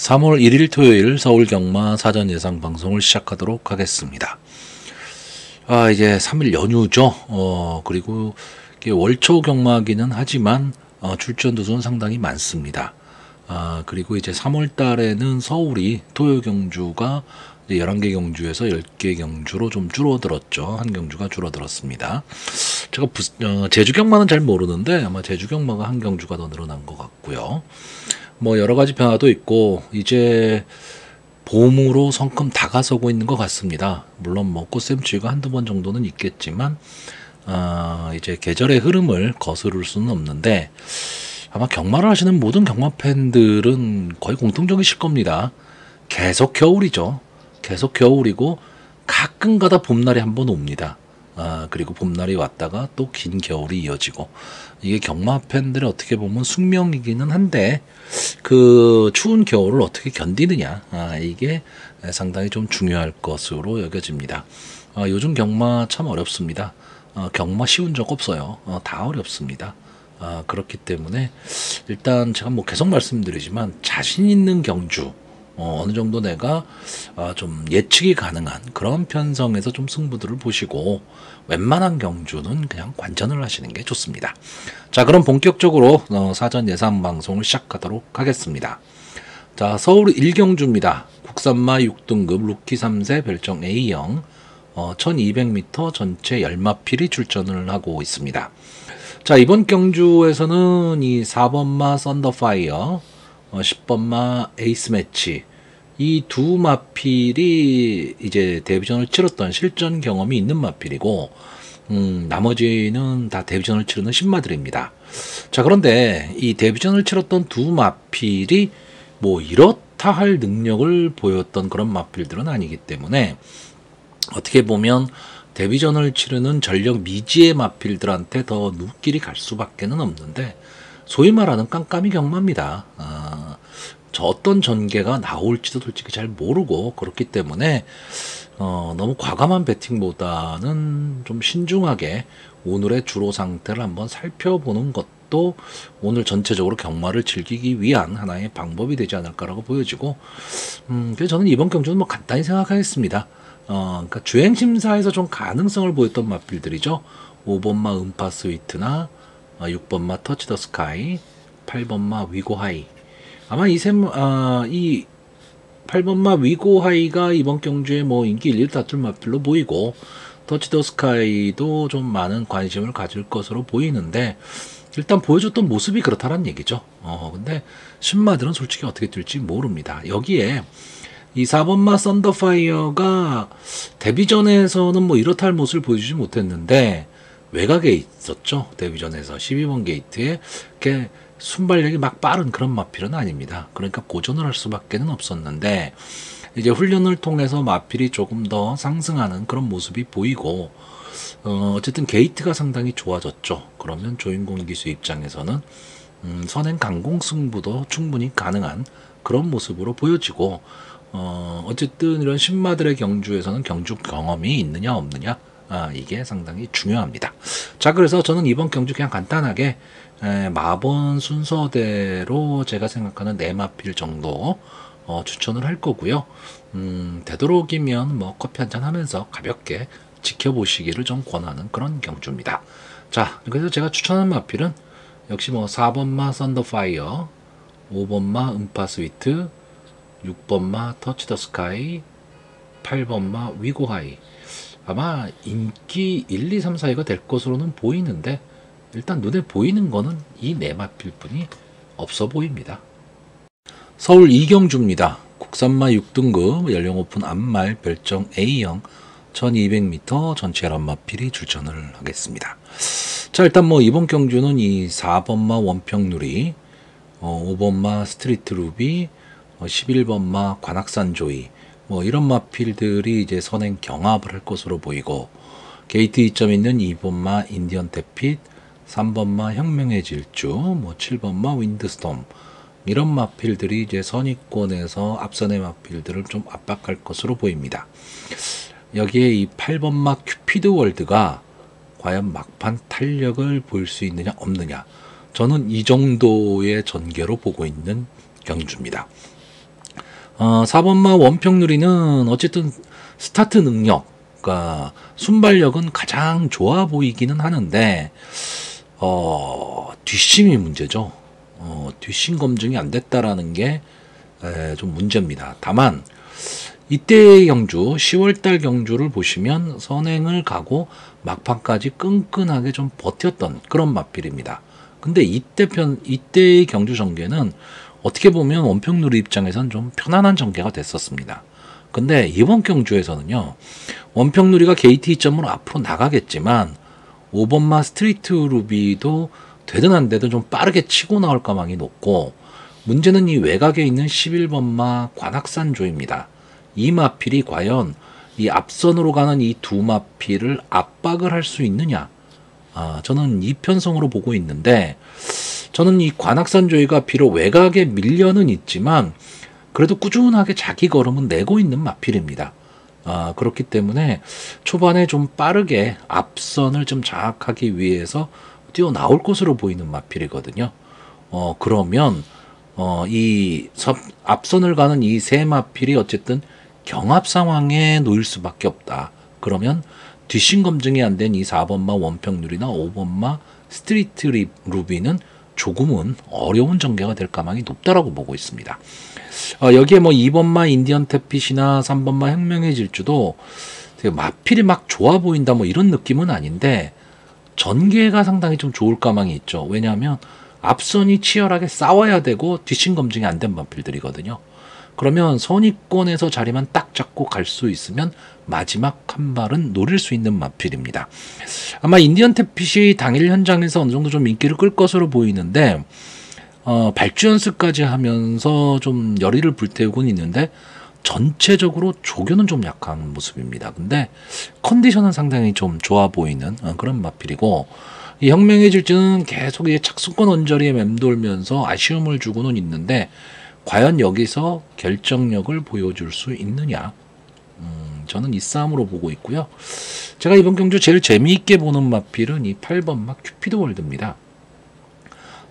3월 1일 토요일 서울 경마 사전 예상 방송을 시작하도록 하겠습니다. 이제 3일 연휴죠. 그리고 이게 월초 경마기는 하지만 출전 두수는 상당히 많습니다. 그리고 이제 3월 달에는 서울이 토요 경주가 이제 11개 경주에서 10개 경주로 좀 줄어들었죠. 한 경주가 줄어들었습니다. 제가 제주 경마는 잘 모르는데 아마 제주 경마가 한 경주가 더 늘어난 것 같고요. 뭐 여러 가지 변화도 있고 이제 봄으로 성큼 다가서고 있는 것 같습니다. 물론 뭐 꽃샘추위가 한두 번 정도는 있겠지만 이제 계절의 흐름을 거스를 수는 없는데 아마 경마를 하시는 모든 경마 팬들은 거의 공통적이실 겁니다. 계속 겨울이죠. 계속 겨울이고 가끔가다 봄날이 한번 옵니다. 그리고 봄날이 왔다가 또 긴 겨울이 이어지고 이게 경마 팬들의 어떻게 보면 숙명이기는 한데 그 추운 겨울을 어떻게 견디느냐 이게 상당히 좀 중요할 것으로 여겨집니다. 요즘 경마 참 어렵습니다. 경마 쉬운 적 없어요. 다 어렵습니다. 그렇기 때문에 일단 제가 뭐 계속 말씀드리지만 자신 있는 경주 어느 정도 내가 좀 예측이 가능한 그런 편성에서 좀 승부들을 보시고 웬만한 경주는 그냥 관전을 하시는 게 좋습니다. 자, 그럼 본격적으로 사전 예상 방송을 시작하도록 하겠습니다. 자, 서울 1경주입니다. 국산마 6등급 루키 3세 별정 A형 1200m 전체 10마필이 출전을 하고 있습니다. 자, 이번 경주에서는 이 4번마 썬더파이어 10번마 에이스 매치 이 두 마필이 이제 데뷔전을 치렀던 실전 경험이 있는 마필이고 나머지는 다 데뷔전을 치르는 신마들입니다. 자, 그런데 이 데뷔전을 치렀던 두 마필이 뭐 이렇다 할 능력을 보였던 그런 마필들은 아니기 때문에 어떻게 보면 데뷔전을 치르는 전력 미지의 마필들한테 더 눈길이 갈 수밖에는 없는데 소위 말하는 깜깜이 경마입니다. 저 어떤 전개가 나올지도 솔직히 잘 모르고 그렇기 때문에 너무 과감한 배팅보다는 좀 신중하게 오늘의 주로 상태를 한번 살펴보는 것도 오늘 전체적으로 경마를 즐기기 위한 하나의 방법이 되지 않을까라고 보여지고 그래서 저는 이번 경주는 뭐 간단히 생각하겠습니다. 그러니까 주행 심사에서 좀 가능성을 보였던 마필들이죠. 5번마 음파 스위트나 6번마 터치 더 스카이, 8번마 위고 하이. 아마 이 8번마 위고 하이가 이번 경주에 뭐 인기 1위를 다툴 마필로 보이고 터치 더 스카이도 좀 많은 관심을 가질 것으로 보이는데 일단 보여줬던 모습이 그렇다는 얘기죠. 근데 신마들은 솔직히 어떻게 뛸지 모릅니다. 여기에 이 4번마 썬더파이어가 데뷔전에서는 뭐 이렇다 할 모습을 보여주지 못했는데 외곽에 있었죠. 데뷔전에서 12번 게이트에 이렇게 순발력이 막 빠른 그런 마필은 아닙니다. 그러니까 고전을 할 수밖에는 없었는데 이제 훈련을 통해서 마필이 조금 더 상승하는 그런 모습이 보이고 어쨌든 게이트가 상당히 좋아졌죠. 그러면 조인공 기수 입장에서는 선행 강공 승부도 충분히 가능한 그런 모습으로 보여지고 어쨌든 이런 신마들의 경주에서는 경주 경험이 있느냐 없느냐 이게 상당히 중요합니다. 자, 그래서 저는 이번 경주 그냥 간단하게 마번 순서대로 제가 생각하는 4마필 정도 추천을 할 거고요. 되도록이면 뭐 커피 한잔 하면서 가볍게 지켜보시기를 좀 권하는 그런 경주입니다. 자, 그래서 제가 추천한 마필은 역시 뭐 4번마 썬더파이어, 5번마 음파 스위트, 6번마 터치 더 스카이, 8번마 위고 하이. 아마 인기 1, 2, 3, 4위가 될 것으로는 보이는데 일단 눈에 보이는 거는 이 4마필 뿐이 없어 보입니다. 서울 2경주입니다. 국산마 6등급 연령 오픈 암말 별정 A형 1200m 전체 11마필이 출전을 하겠습니다. 자, 일단 뭐 이번 경주는 이 4번마 원평누리, 5번마 스트리트 루비, 11번마 관악산 조이 뭐 이런 마필들이 이제 선행 경합을 할 것으로 보이고 게이트 2점 있는 2번마 인디언 태핏, 3번마 혁명의 질주, 뭐 7번마 윈드스톰 이런 마필들이 이제 선위권에서 앞선의 마필들을 좀 압박할 것으로 보입니다. 여기에 이 8번마 큐피드 월드가 과연 막판 탄력을 보일 수 있느냐 없느냐 저는 이 정도의 전개로 보고 있는 경주입니다. 4번마 원평누리는 어쨌든 스타트 능력, 그러니까 순발력은 가장 좋아 보이기는 하는데, 뒷심이 문제죠. 뒷심 검증이 안 됐다라는 게 좀 문제입니다. 다만 이때의 경주, 10월달 경주를 보시면 선행을 가고 막판까지 끈끈하게 좀 버텼던 그런 마필입니다. 근데 이때의 경주 전개는 어떻게 보면 원평누리 입장에선 좀 편안한 전개가 됐었습니다. 근데 이번 경주에서는요, 원평누리가 게이트 2점으로 앞으로 나가겠지만 5번마 스트리트 루비도 되든 안 되든 좀 빠르게 치고 나올 가망이 높고, 문제는 이 외곽에 있는 11번마 관악산조입니다. 이 마필이 과연 이 앞선으로 가는 이 두 마필을 압박을 할 수 있느냐, 저는 이 편성으로 보고 있는데, 저는 이 관악산조이가 비록 외곽에 밀려는 있지만 그래도 꾸준하게 자기 걸음은 내고 있는 마필입니다. 그렇기 때문에 초반에 좀 빠르게 앞선을 좀 장악하기 위해서 뛰어나올 것으로 보이는 마필이거든요. 그러면 앞선을 가는 이 세 마필이 어쨌든 경합 상황에 놓일 수밖에 없다. 그러면 뒷심 검증이 안 된 이 4번마 원평누리나 5번마 스트리트 루비는 조금은 어려운 전개가 될 가망이 높다라고 보고 있습니다. 여기에 뭐 2번마 인디언 태핏이나 3번마 혁명의 질주도 되게 마필이 막 좋아 보인다 뭐 이런 느낌은 아닌데, 전개가 상당히 좀 좋을 가망이 있죠. 왜냐하면 앞선이 치열하게 싸워야 되고 뒷심 검증이 안 된 마필들이거든요. 그러면 선위권에서 자리만 딱 잡고 갈 수 있으면 마지막 한 발은 노릴 수 있는 마필입니다. 아마 인디언 태핏이 당일 현장에서 어느 정도 좀 인기를 끌 것으로 보이는데, 발주 연습까지 하면서 좀 열의를 불태우고는 있는데 전체적으로 조교는 좀 약한 모습입니다. 근데 컨디션은 상당히 좀 좋아 보이는 그런 마필이고, 이 혁명의 질주는 계속 착수권 언저리에 맴돌면서 아쉬움을 주고는 있는데, 과연 여기서 결정력을 보여줄 수 있느냐, 저는 이 싸움으로 보고 있고요. 제가 이번 경주 제일 재미있게 보는 마필은 이 8번마 큐피드 월드입니다.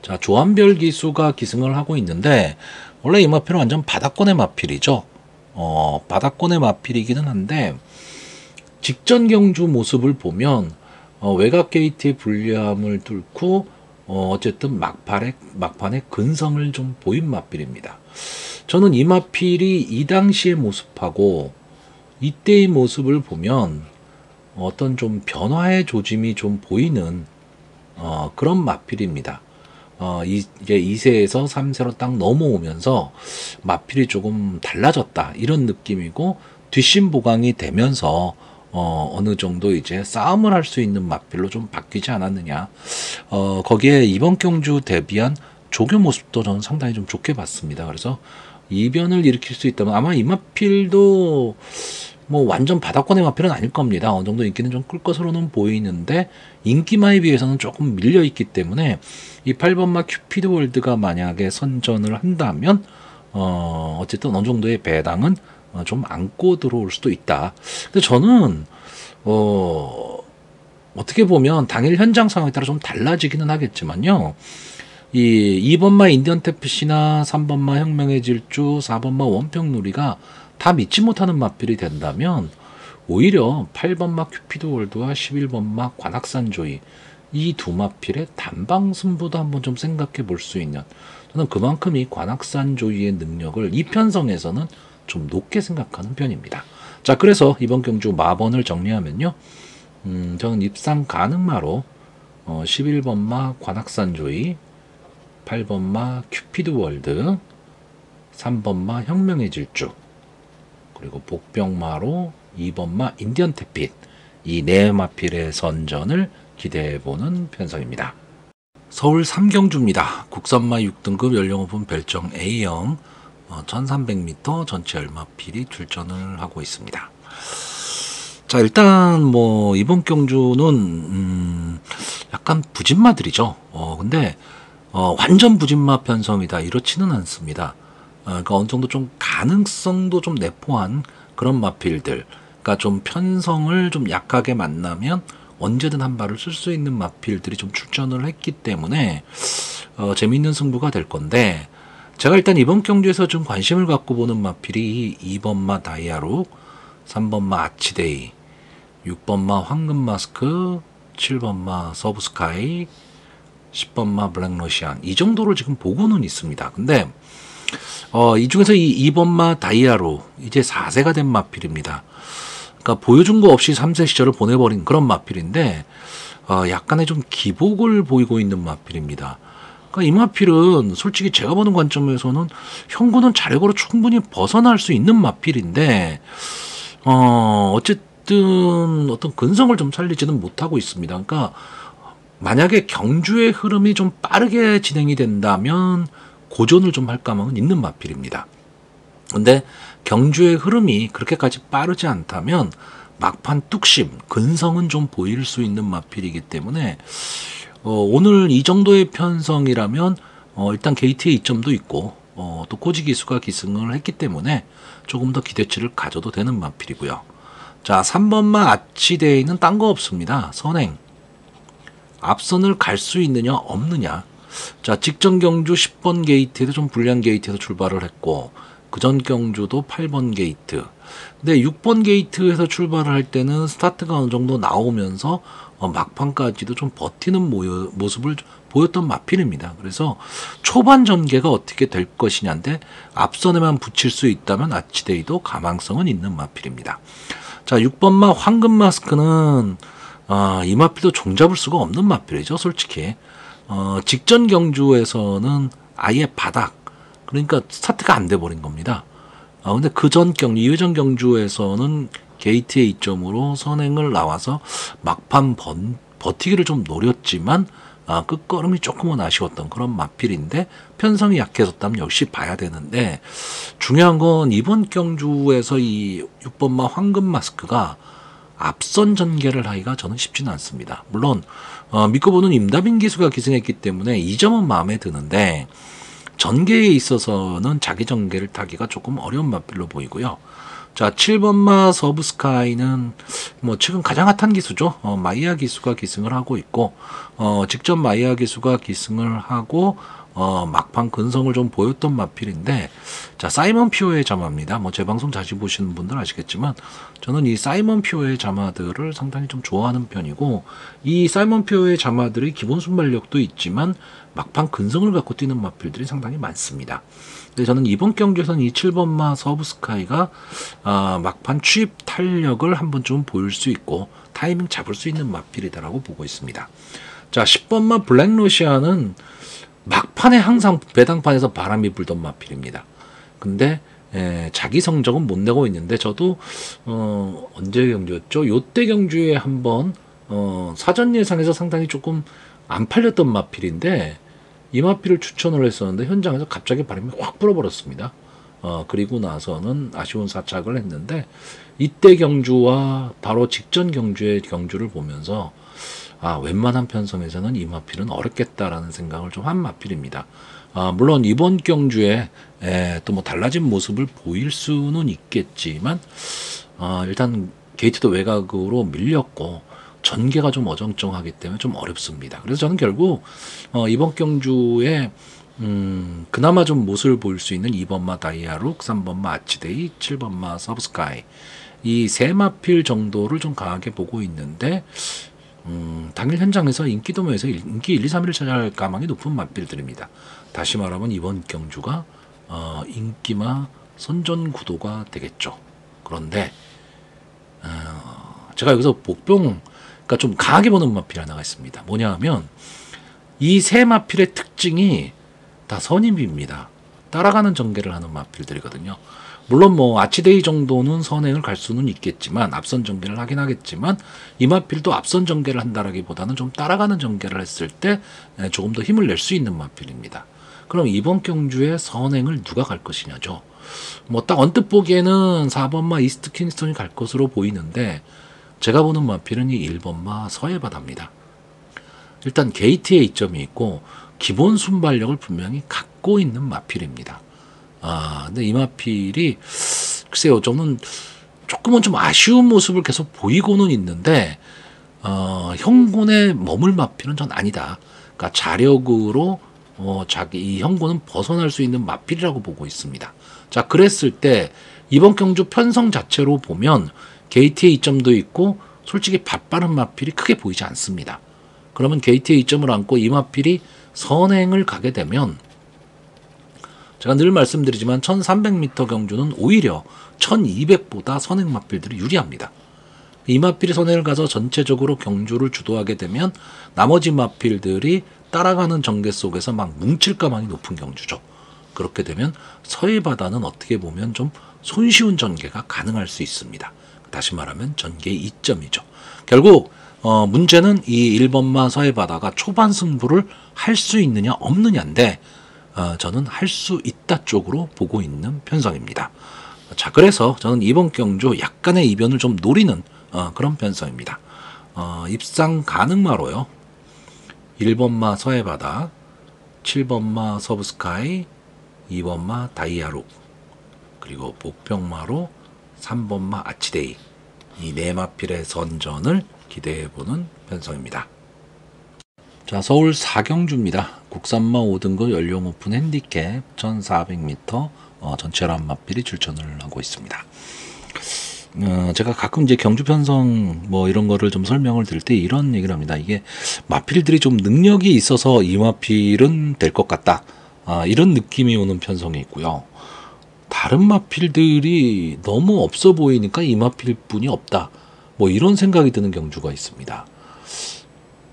자, 조한별 기수가 기승을 하고 있는데, 원래 이 마필은 완전 바닥권의 마필이죠. 바닥권의 마필이기는 한데, 직전 경주 모습을 보면 외곽 게이트의 불리함을 뚫고 어쨌든 막판에 근성을 좀 보인 마필입니다. 저는 이 마필이 이 당시의 모습하고 이때의 모습을 보면 어떤 좀 변화의 조짐이 좀 보이는 그런 마필입니다. 이제 2세에서 3세로 딱 넘어오면서 마필이 조금 달라졌다 이런 느낌이고, 뒷심 보강이 되면서 어느 정도 이제 싸움을 할 수 있는 마필로 좀 바뀌지 않았느냐. 거기에 이번 경주 대비한 조교 모습도 저는 상당히 좀 좋게 봤습니다. 그래서 이변을 일으킬 수 있다면 아마 이 마필도 뭐 완전 바닥권의 마필은 아닐 겁니다. 어느 정도 인기는 좀 끌 것으로는 보이는데, 인기마에 비해서는 조금 밀려 있기 때문에 이 8번마 큐피드 월드가 만약에 선전을 한다면 어쨌든 어느 정도의 배당은 좀 안고 들어올 수도 있다. 근데 저는 어떻게 보면 당일 현장 상황에 따라 좀 달라지기는 하겠지만요, 이 2번마 인디언 태핏이나 3번마 혁명의 질주, 4번마 원평누리가 다 믿지 못하는 마필이 된다면 오히려 8번마 큐피드 월드와 11번마 관악산조이, 이 두 마필의 단방 승부도 한번 좀 생각해 볼 수 있는, 저는 그만큼 이 관악산조이의 능력을 이 편성에서는 좀 높게 생각하는 편입니다. 자, 그래서 이번 경주 마번을 정리하면요, 저는 입상 가능마로 11번마 관악산조이, 8번마 큐피드 월드, 3번마 혁명의 질주, 그리고 복병마로 2번마 인디언 태핏, 이 네 마필의 선전을 기대해보는 편성입니다. 서울 3경주입니다. 국산마 6등급 연령오분 별정 A형 1300m 전체 열마필이 출전을 하고 있습니다. 자, 일단 뭐 이번 경주는 약간 부진마들이죠. 근데 완전 부진마 편성이다 이렇지는 않습니다. 그러니까 어느 정도 좀 가능성도 좀 내포한 그런 마필들, 그러니까 좀 편성을 좀 약하게 만나면 언제든 한 발을 쓸 수 있는 마필들이 좀 출전을 했기 때문에 재미있는 승부가 될 건데, 제가 일단 이번 경주에서 좀 관심을 갖고 보는 마필이 2번 마 다이아룩, 3번 마 아치데이, 6번 마 황금마스크, 7번 마 서브스카이, 10번 마 블랙러시안, 이 정도를 지금 보고는 있습니다. 근데 이 중에서 이 2번 마 다이아룩 이제 4세가 된 마필입니다. 그러니까 보여준 거 없이 3세 시절을 보내버린 그런 마필인데 약간의 좀 기복을 보이고 있는 마필입니다. 그러니까 이 마필은 솔직히 제가 보는 관점에서는 형구는 자력으로 충분히 벗어날 수 있는 마필인데 어쨌든 어떤 근성을 좀 살리지는 못하고 있습니다. 그러니까 만약에 경주의 흐름이 좀 빠르게 진행이 된다면 고전을 좀 할 가망은 있는 마필입니다. 근데 경주의 흐름이 그렇게까지 빠르지 않다면 막판 뚝심, 근성은 좀 보일 수 있는 마필이기 때문에 오늘 이 정도의 편성이라면 일단 게이트의 이점도 있고 또 코지 기수가 기승을 했기 때문에 조금 더 기대치를 가져도 되는 마필이고요. 자, 3번마 아치데이는 딴 거 없습니다. 선행. 앞선을 갈 수 있느냐 없느냐. 자, 직전 경주 10번 게이트에서 좀 불리한 게이트에서 출발을 했고 그전 경주도 8번 게이트. 근데 6번 게이트에서 출발을 할 때는 스타트가 어느 정도 나오면서 막판까지도 좀 버티는 모습을 보였던 마필입니다. 그래서 초반 전개가 어떻게 될 것이냐인데 앞선에만 붙일 수 있다면 아치데이도 가망성은 있는 마필입니다. 자, 6번마 황금마스크는 이 마필도 종잡을 수가 없는 마필이죠. 솔직히 직전 경주에서는 아예 바닥, 그러니까 스타트가 안 돼 버린 겁니다. 근데 그전 경주, 2회전 경주에서는 게이트의 이점으로 선행을 나와서 막판 버티기를 좀 노렸지만 끝걸음이 조금은 아쉬웠던 그런 마필인데 편성이 약해졌다면 역시 봐야 되는데 중요한 건 이번 경주에서 이 6번마 황금마스크가 앞선 전개를 하기가 저는 쉽지는 않습니다. 물론 믿고 보는 임다빈 기수가 기승했기 때문에 이 점은 마음에 드는데 전개에 있어서는 자기 전개를 타기가 조금 어려운 마필로 보이고요. 자, 7번마 서브스카이는 뭐 최근 가장 핫한 기수죠. 마이야 기수가 기승을 하고 있고 직전 마이야 기수가 기승을 하고 막판 근성을 좀 보였던 마필인데 자, 사이먼 피오의 자마입니다. 뭐 제 방송 자주 보시는 분들 아시겠지만 저는 이 사이먼 피오의 자마들을 상당히 좀 좋아하는 편이고 이 사이먼 피오의 자마들이 기본 순발력도 있지만 막판 근성을 갖고 뛰는 마필들이 상당히 많습니다. 근데 저는 이번 경기에서는 이 7번마 서브스카이가 막판 추입 탄력을 한번 좀 보일 수 있고 타이밍 잡을 수 있는 마필이다라고 보고 있습니다. 자, 10번마 블랙러시아는 막판에 항상 배당판에서 바람이 불던 마필입니다. 근데 자기 성적은 못 내고 있는데 저도 언제 경주였죠? 요때 경주에 한번 사전 예상에서 상당히 조금 안 팔렸던 마필인데 이 마필을 추천을 했었는데 현장에서 갑자기 바람이 확 불어버렸습니다. 그리고 나서는 아쉬운 사착을 했는데 이때 경주와 바로 직전 경주의 경주를 보면서 웬만한 편성에서는 이 마필은 어렵겠다라는 생각을 좀 한 마필입니다. 물론 이번 경주에 또 뭐 달라진 모습을 보일 수는 있겠지만 일단 게이트도 외곽으로 밀렸고 전개가 좀 어정쩡하기 때문에 좀 어렵습니다. 그래서 저는 결국 이번 경주에 그나마 좀 모습을 보일 수 있는 2번마 다이아룩, 3번마 아치데이, 7번마 서브스카이 이 세 마필 정도를 좀 강하게 보고 있는데 당일 현장에서 인기도면에서 인기 1, 2, 3위를 차지할 가망이 높은 마필들입니다. 다시 말하면 이번 경주가 인기마 선전 구도가 되겠죠. 그런데 제가 여기서 복병 그러니까 좀 강하게 보는 마필 하나가 있습니다. 뭐냐 하면 이 세 마필의 특징이 다 선임비입니다. 따라가는 전개를 하는 마필들이거든요. 물론 뭐 아치데이 정도는 선행을 갈 수는 있겠지만 앞선 전개를 하긴 하겠지만 이 마필도 앞선 전개를 한다라기보다는 좀 따라가는 전개를 했을 때 조금 더 힘을 낼 수 있는 마필입니다. 그럼 이번 경주에 선행을 누가 갈 것이냐죠. 뭐 딱 언뜻 보기에는 4번마 이스트 킹스턴이 갈 것으로 보이는데 제가 보는 마필은 이 1번마 서해바다입니다. 일단 게이트에 이점이 있고 기본 순발력을 분명히 갖고 있는 마필입니다. 근데 이 마필이 글쎄요, 저는 조금은 좀 아쉬운 모습을 계속 보이고는 있는데 형군에 머물 마필은 전 아니다. 그러니까 자력으로 자기 이 형구는 벗어날 수 있는 마필이라고 보고 있습니다. 자, 그랬을 때 이번 경주 편성 자체로 보면 게이트의 이점도 있고 솔직히 밭바른 마필이 크게 보이지 않습니다. 그러면 게이트의 이점을 안고 이 마필이 선행을 가게 되면 제가 늘 말씀드리지만 1300m 경주는 오히려 1200보다 선행 마필들이 유리합니다. 이 마필이 선행을 가서 전체적으로 경주를 주도하게 되면 나머지 마필들이 따라가는 전개 속에서 막 뭉칠 가망이 높은 경주죠. 그렇게 되면 서해바다는 어떻게 보면 좀 손쉬운 전개가 가능할 수 있습니다. 다시 말하면 전개의 이점이죠. 결국 문제는 이 1번마 서해바다가 초반 승부를 할 수 있느냐 없느냐인데 저는 할 수 있다 쪽으로 보고 있는 편성입니다. 자, 그래서 저는 이번 경주 약간의 이변을 좀 노리는 그런 편성입니다. 입상 가능마로요. 1번마 서해바다, 7번마 서브스카이, 2번마 다이아룩, 그리고 복평마로 3번마 아치데이, 이 네 마필의 선전을 기대해보는 편성입니다. 자, 서울 4경주입니다. 국산마 5등급 연령 오픈 핸디캡 1400m 전체란 마필이 출전을 하고 있습니다. 제가 가끔 이제 경주 편성 뭐 이런 거를 좀 설명을 드릴 때 이런 얘기를 합니다. 이게 마필들이 좀 능력이 있어서 이 마필은 될 것 같다. 이런 느낌이 오는 편성이 있고요. 다른 마필들이 너무 없어 보이니까 이 마필뿐이 없다. 뭐 이런 생각이 드는 경주가 있습니다.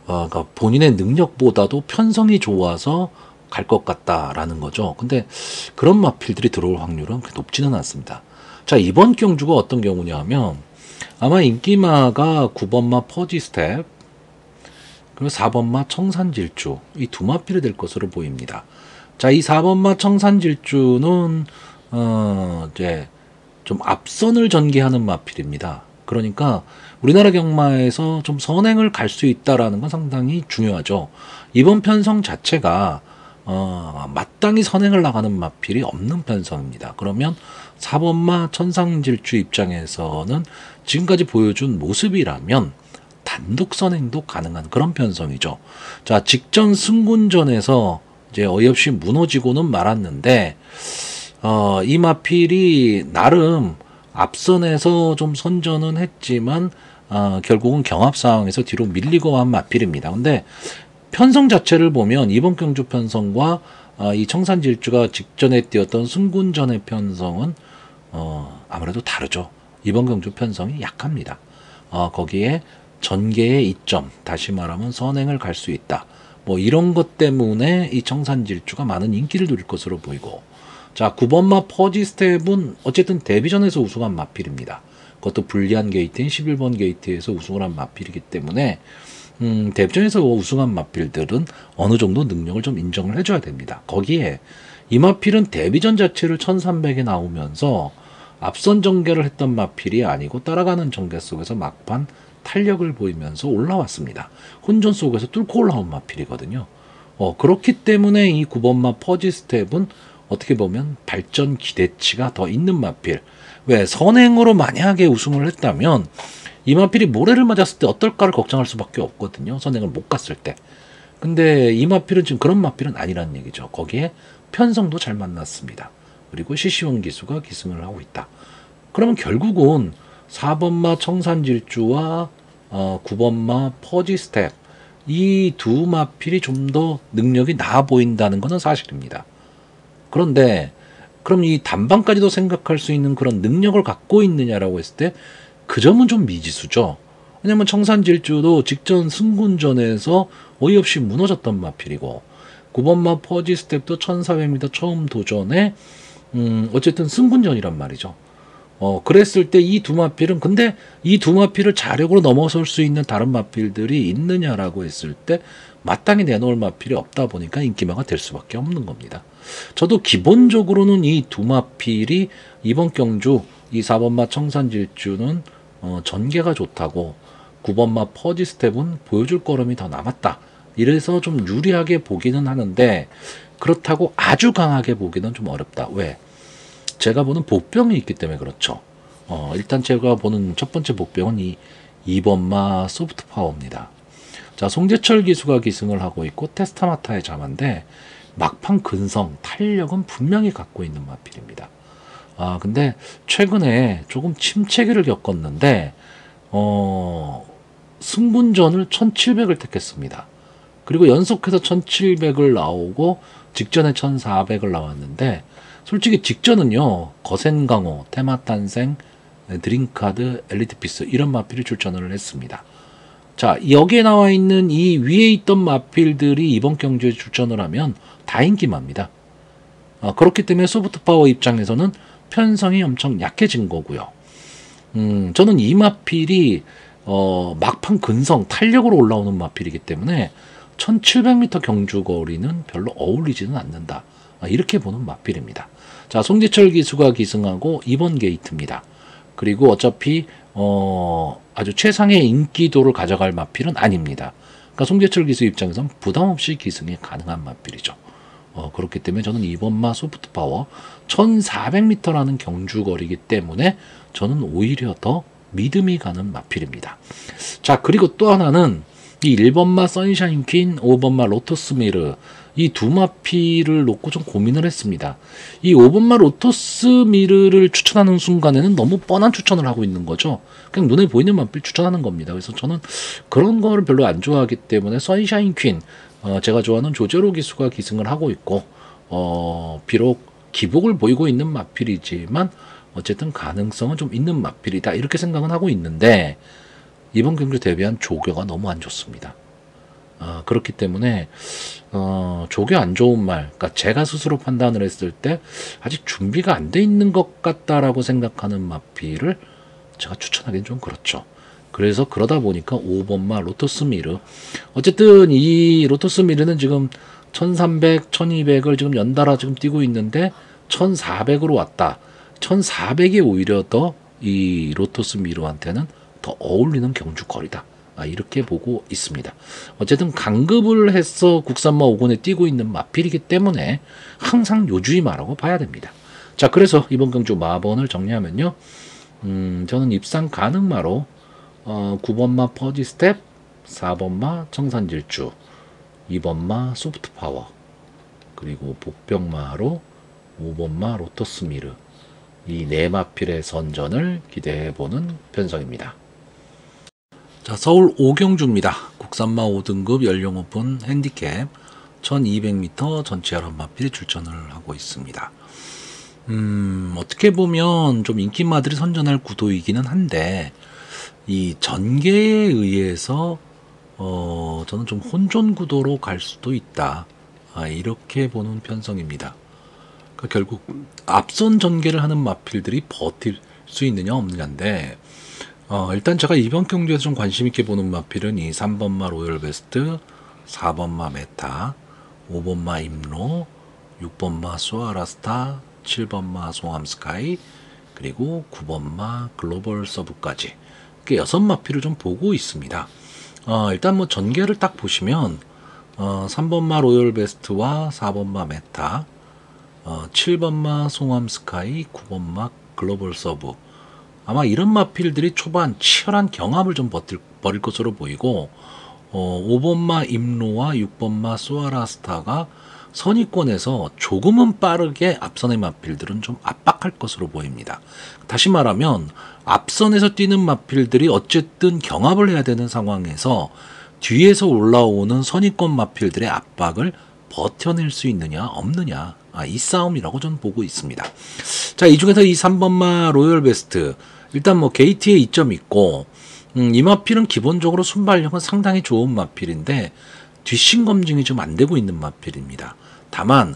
그러니까 본인의 능력보다도 편성이 좋아서 갈 것 같다라는 거죠. 근데 그런 마필들이 들어올 확률은 그렇게 높지는 않습니다. 자, 이번 경주가 어떤 경우냐 하면 아마 인기마가 9번마 퍼지스텝 그리고 4번마 청산질주 이 두 마필이 될 것으로 보입니다. 자, 이 4번마 청산질주는 이제 좀 앞선을 전개하는 마필입니다. 그러니까 우리나라 경마에서 좀 선행을 갈 수 있다라는 건 상당히 중요하죠. 이번 편성 자체가 마땅히 선행을 나가는 마필이 없는 편성입니다. 그러면 4번마 천상질주 입장에서는 지금까지 보여준 모습이라면 단독 선행도 가능한 그런 편성이죠. 자, 직전 승군전에서 이제 어이없이 무너지고는 말았는데 이 마필이 나름 앞선에서 좀 선전은 했지만 결국은 경합 상황에서 뒤로 밀리고 한 마필입니다. 근데 편성 자체를 보면 이번 경주 편성과 이 청산질주가 직전에 뛰었던 승군전의 편성은 아무래도 다르죠. 이번 경주 편성이 약합니다. 거기에 전개의 이점, 다시 말하면 선행을 갈 수 있다. 뭐 이런 것 때문에 이 청산질주가 많은 인기를 누릴 것으로 보이고, 자, 9번마 퍼지스텝은 어쨌든 데뷔전에서 우승한 마필입니다. 그것도 불리한 게이트인 11번 게이트에서 우승을 한 마필이기 때문에 데뷔전에서 우승한 마필들은 어느 정도 능력을 좀 인정을 해줘야 됩니다. 거기에 이 마필은 데뷔전 자체를 1300에 나오면서 앞선 전개를 했던 마필이 아니고 따라가는 전개 속에서 막판 탄력을 보이면서 올라왔습니다. 혼전 속에서 뚫고 올라온 마필이거든요. 그렇기 때문에 이 9번마 퍼지스텝은 어떻게 보면 발전 기대치가 더 있는 마필. 왜? 선행으로 만약에 우승을 했다면 이 마필이 모래를 맞았을 때 어떨까를 걱정할 수밖에 없거든요. 선행을 못 갔을 때. 근데 이 마필은 지금 그런 마필은 아니라는 얘기죠. 거기에 편성도 잘 만났습니다. 그리고 시시원 기수가 기승을 하고 있다. 그러면 결국은 4번마 청산질주와 9번마 퍼지스텝 이 두 마필이 좀 더 능력이 나아 보인다는 것은 사실입니다. 그런데 그럼 이 단방까지도 생각할 수 있는 그런 능력을 갖고 있느냐라고 했을 때 그 점은 좀 미지수죠. 왜냐면 청산질주도 직전 승군전에서 어이없이 무너졌던 마필이고 9번마 퍼지스텝도 1400m 처음 도전에 어쨌든 승군전이란 말이죠. 그랬을 때 이 두 마필은 근데 이 두 마필을 자력으로 넘어설 수 있는 다른 마필들이 있느냐라고 했을 때 마땅히 내놓을 마필이 없다 보니까 인기마가 될 수밖에 없는 겁니다. 저도 기본적으로는 이 두 마필이 이번 경주 이 4번마 청산질주는 전개가 좋다고 9번마 퍼지스텝은 보여줄 걸음이 더 남았다. 이래서 좀 유리하게 보기는 하는데 그렇다고 아주 강하게 보기는 좀 어렵다. 왜? 제가 보는 복병이 있기 때문에 그렇죠. 일단 제가 보는 첫 번째 복병은 이 2번마 소프트 파워입니다. 자, 송재철 기수가 기승을 하고 있고 테스타마타의 자마인데 막판 근성, 탄력은 분명히 갖고 있는 마필입니다. 근데 최근에 조금 침체기를 겪었는데 승분전을 1700을 택했습니다. 그리고 연속해서 1700을 나오고 직전에 1400을 나왔는데 솔직히 직전은요 거센강호, 테마탄생, 드림카드, 엘리트피스 이런 마필을 추천을 했습니다. 자, 여기에 나와 있는 이 위에 있던 마필들이 이번 경주에 추천을 하면 다 인기마입니다. 그렇기 때문에 소프트파워 입장에서는 편성이 엄청 약해진 거고요. 저는 이 마필이 막판 근성, 탄력으로 올라오는 마필이기 때문에 1700m 경주 거리는 별로 어울리지는 않는다. 이렇게 보는 마필입니다. 자, 송재철 기수가 기승하고 2번 게이트입니다. 그리고 어차피 아주 최상의 인기도를 가져갈 마필은 아닙니다. 그러니까 송재철 기수 입장에서는 부담없이 기승이 가능한 마필이죠. 그렇기 때문에 저는 2번마 소프트파워 1400m라는 경주거리이기 때문에 저는 오히려 더 믿음이 가는 마필입니다. 자, 그리고 또 하나는 이 1번마 선샤인 퀸, 5번마 로터스 미르 이 두 마필을 놓고 좀 고민을 했습니다. 이 5번마 로터스 미르를 추천하는 순간에는 너무 뻔한 추천을 하고 있는 거죠. 그냥 눈에 보이는 마필 추천하는 겁니다. 그래서 저는 그런 거를 별로 안 좋아하기 때문에 선샤인 퀸, 제가 좋아하는 조제로 기수가 기승을 하고 있고 비록 기복을 보이고 있는 마필이지만 어쨌든 가능성은 좀 있는 마필이다 이렇게 생각은 하고 있는데 이번 경주 대비한 조교가 너무 안 좋습니다. 그렇기 때문에 조교 안 좋은 말, 그러니까 제가 스스로 판단을 했을 때 아직 준비가 안 돼 있는 것 같다라고 생각하는 마필을 제가 추천하기는 좀 그렇죠. 그래서 그러다 보니까 5번마 로터스 미르, 어쨌든 이 로터스 미르는 지금 1300, 1200을 지금 연달아 지금 뛰고 있는데 1400으로 왔다. 1400이 오히려 더 이 로터스 미르한테는 더 어울리는 경주 거리다. 이렇게 보고 있습니다. 어쨌든 강급을 해서 국산마 5군에 뛰고 있는 마필이기 때문에 항상 요주의마라고 봐야 됩니다. 자, 그래서 이번 경주 마번을 정리하면요. 저는 입상 가능마로 9번마 퍼지스텝, 4번마 청산질주, 2번마 소프트파워, 그리고 복병마로 5번마 로터스미르 이 네 마필의 선전을 기대해보는 편성입니다. 자, 서울 오경주입니다. 국산마 5등급 연령 오픈 핸디캡 1200m 전체 야런 마필이 출전을 하고 있습니다. 어떻게 보면 좀 인기마들이 선전할 구도이기는 한데 이 전개에 의해서 저는 좀 혼존 구도로 갈 수도 있다. 이렇게 보는 편성입니다. 그러니까 결국 앞선 전개를 하는 마필들이 버틸 수 있느냐 없느냐인데 일단 제가 이번 경주에서 좀 관심 있게 보는 마필은 이 3번마 로열베스트, 4번마 메타, 5번마 임로, 6번마 소아라스타, 7번마 송암스카이, 그리고 9번마 글로벌 서브까지 이렇게 6마필을 좀 보고 있습니다. 일단 뭐 전개를 딱 보시면 3번마 로열베스트와 4번마 메타, 7번마 송암스카이, 9번마 글로벌 서브 아마 이런 마필들이 초반 치열한 경합을 좀 벌일 것으로 보이고 5번마 임로와 6번마 소아라스타가 선위권에서 조금은 빠르게 앞선의 마필들은 좀 압박할 것으로 보입니다. 다시 말하면 앞선에서 뛰는 마필들이 어쨌든 경합을 해야 되는 상황에서 뒤에서 올라오는 선위권 마필들의 압박을 버텨낼 수 있느냐 없느냐 이 싸움이라고 저는 보고 있습니다. 자, 이 중에서 이 3번마 로열베스트 일단 뭐 게이트에 이점이 있고 이 마필은 기본적으로 순발력은 상당히 좋은 마필인데 뒷심 검증이 좀 안 되고 있는 마필입니다. 다만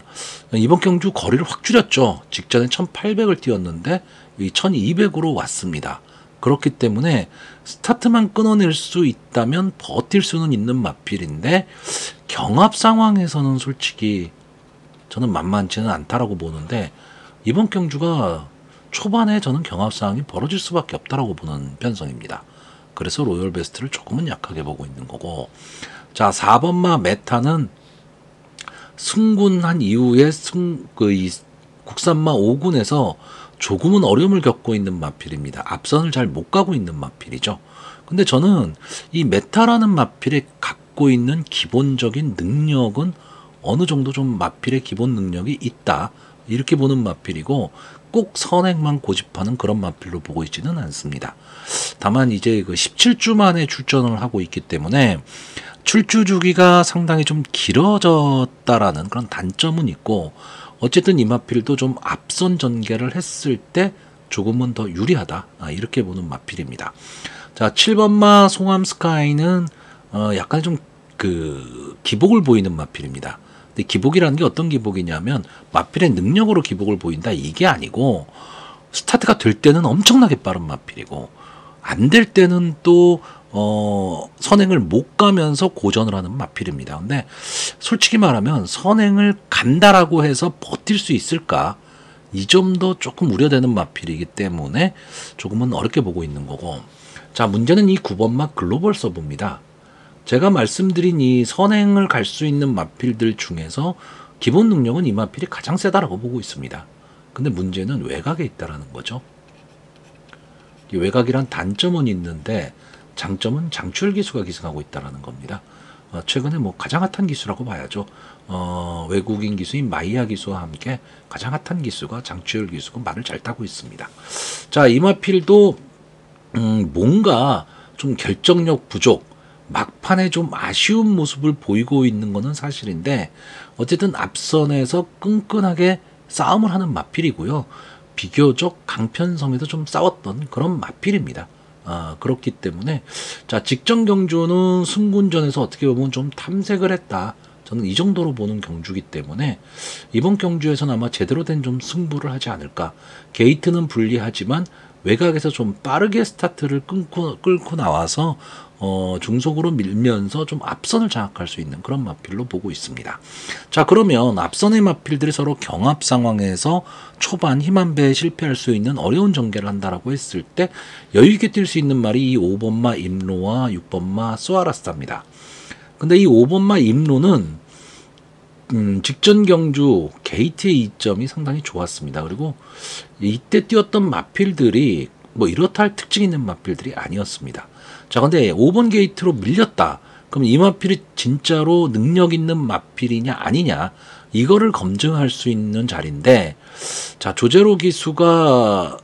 이번 경주 거리를 확 줄였죠. 직전에 1800을 뛰었는데 1200으로 왔습니다. 그렇기 때문에 스타트만 끊어낼 수 있다면 버틸 수는 있는 마필인데 경합 상황에서는 솔직히 저는 만만치는 않다라고 보는데 이번 경주가 초반에 저는 경합 상황이 벌어질 수밖에 없다라고 보는 편성입니다. 그래서 로열 베스트를 조금은 약하게 보고 있는 거고, 자 4번마 메타는 승군한 이후에 국산마 5군에서 조금은 어려움을 겪고 있는 마필입니다. 앞선을 잘 못 가고 있는 마필이죠. 근데 저는 이 메타라는 마필에 갖고 있는 기본적인 능력은 어느 정도 좀 마필의 기본 능력이 있다, 이렇게 보는 마필이고, 꼭 선행만 고집하는 그런 마필로 보고 있지는 않습니다. 다만 이제 그 17주 만에 출전을 하고 있기 때문에 출주 주기가 상당히 좀 길어졌다라는 그런 단점은 있고, 어쨌든 이 마필도 좀 앞선 전개를 했을 때 조금은 더 유리하다, 이렇게 보는 마필입니다. 자, 7번마 송암 스카이는 약간 좀 그 기복을 보이는 마필입니다. 근데 기복이라는 게 어떤 기복이냐면 마필의 능력으로 기복을 보인다, 이게 아니고, 스타트가 될 때는 엄청나게 빠른 마필이고 안 될 때는 또 선행을 못 가면서 고전을 하는 마필입니다. 근데 솔직히 말하면 선행을 간다라고 해서 버틸 수 있을까, 이 점도 조금 우려되는 마필이기 때문에 조금은 어렵게 보고 있는 거고. 자, 문제는 이 9번마 글로벌 서브입니다. 제가 말씀드린 이 선행을 갈 수 있는 마필들 중에서 기본 능력은 이 마필이 가장 세다라고 보고 있습니다. 근데 문제는 외곽에 있다라는 거죠. 이 외곽이란 단점은 있는데 장점은 장추열 기수가 기승하고 있다라는 겁니다. 최근에 뭐 가장 핫한 기수라고 봐야죠. 외국인 기수인 마이야 기수와 함께 가장 핫한 기수가 장추열 기수고 말을 잘 타고 있습니다. 자, 이 마필도 뭔가 좀 결정력 부족, 막판에 좀 아쉬운 모습을 보이고 있는 것은 사실인데, 어쨌든 앞선에서 끈끈하게 싸움을 하는 마필이고요. 비교적 강편성에도 좀 싸웠던 그런 마필입니다. 그렇기 때문에 자, 직전 경주는 승군전에서 어떻게 보면 좀 탐색을 했다, 저는 이 정도로 보는 경주기 때문에 이번 경주에서는 아마 제대로 된 좀 승부를 하지 않을까. 게이트는 불리하지만 외곽에서 좀 빠르게 스타트를 끌고 나와서 중속으로 밀면서 좀 앞선을 장악할 수 있는 그런 마필로 보고 있습니다. 자, 그러면 앞선의 마필들이 서로 경합 상황에서 초반 힘 한 배에 실패할 수 있는 어려운 전개를 한다라고 했을 때 여유있게 뛸 수 있는 말이 이 5번마 임로와 6번마 소아라스타입니다. 근데 이 5번마 임로는 직전 경주 게이트의 이점이 상당히 좋았습니다. 그리고 이때 뛰었던 마필들이 뭐 이렇다 할 특징 있는 마필들이 아니었습니다. 자, 근데 5번 게이트로 밀렸다, 그럼 이 마필이 진짜로 능력 있는 마필이냐 아니냐, 이거를 검증할 수 있는 자리인데, 자, 조제로 기수가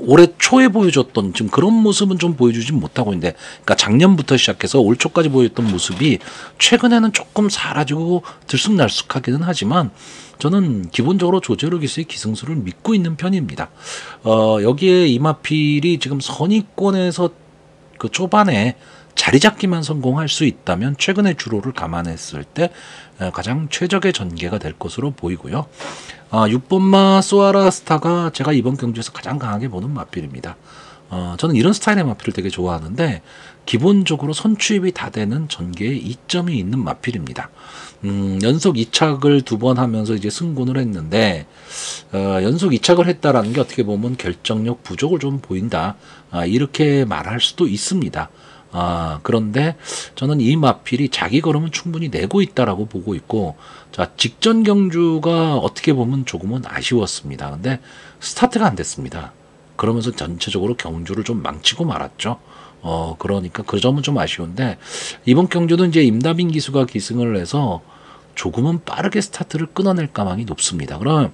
올해 초에 보여줬던 지금 그런 모습은 좀 보여주진 못하고 있는데, 그러니까 작년부터 시작해서 올 초까지 보였던 모습이 최근에는 조금 사라지고 들쑥날쑥하기는 하지만 저는 기본적으로 조제로 기수의 기승수를 믿고 있는 편입니다. 여기에 이마필이 지금 선의권에서 그 초반에 자리 잡기만 성공할 수 있다면 최근의 주로를 감안했을 때 가장 최적의 전개가 될 것으로 보이고요. 6번마 소아라스타가 제가 이번 경주에서 가장 강하게 보는 마필입니다. 저는 이런 스타일의 마필을 되게 좋아하는데 기본적으로 선취입이 다 되는 전개에 이점이 있는 마필입니다. 연속 2착을 2번 하면서 이제 승군을 했는데 연속 2착을 했다라는 게 어떻게 보면 결정력 부족을 좀 보인다, 이렇게 말할 수도 있습니다. 그런데 저는 이 마필이 자기 걸음은 충분히 내고 있다라고 보고 있고, 자, 직전 경주가 어떻게 보면 조금은 아쉬웠습니다. 근데 스타트가 안 됐습니다. 그러면서 전체적으로 경주를 좀 망치고 말았죠. 그러니까 그 점은 좀 아쉬운데, 이번 경주는 이제 임다빈 기수가 기승을 해서 조금은 빠르게 스타트를 끊어낼 가망이 높습니다. 그럼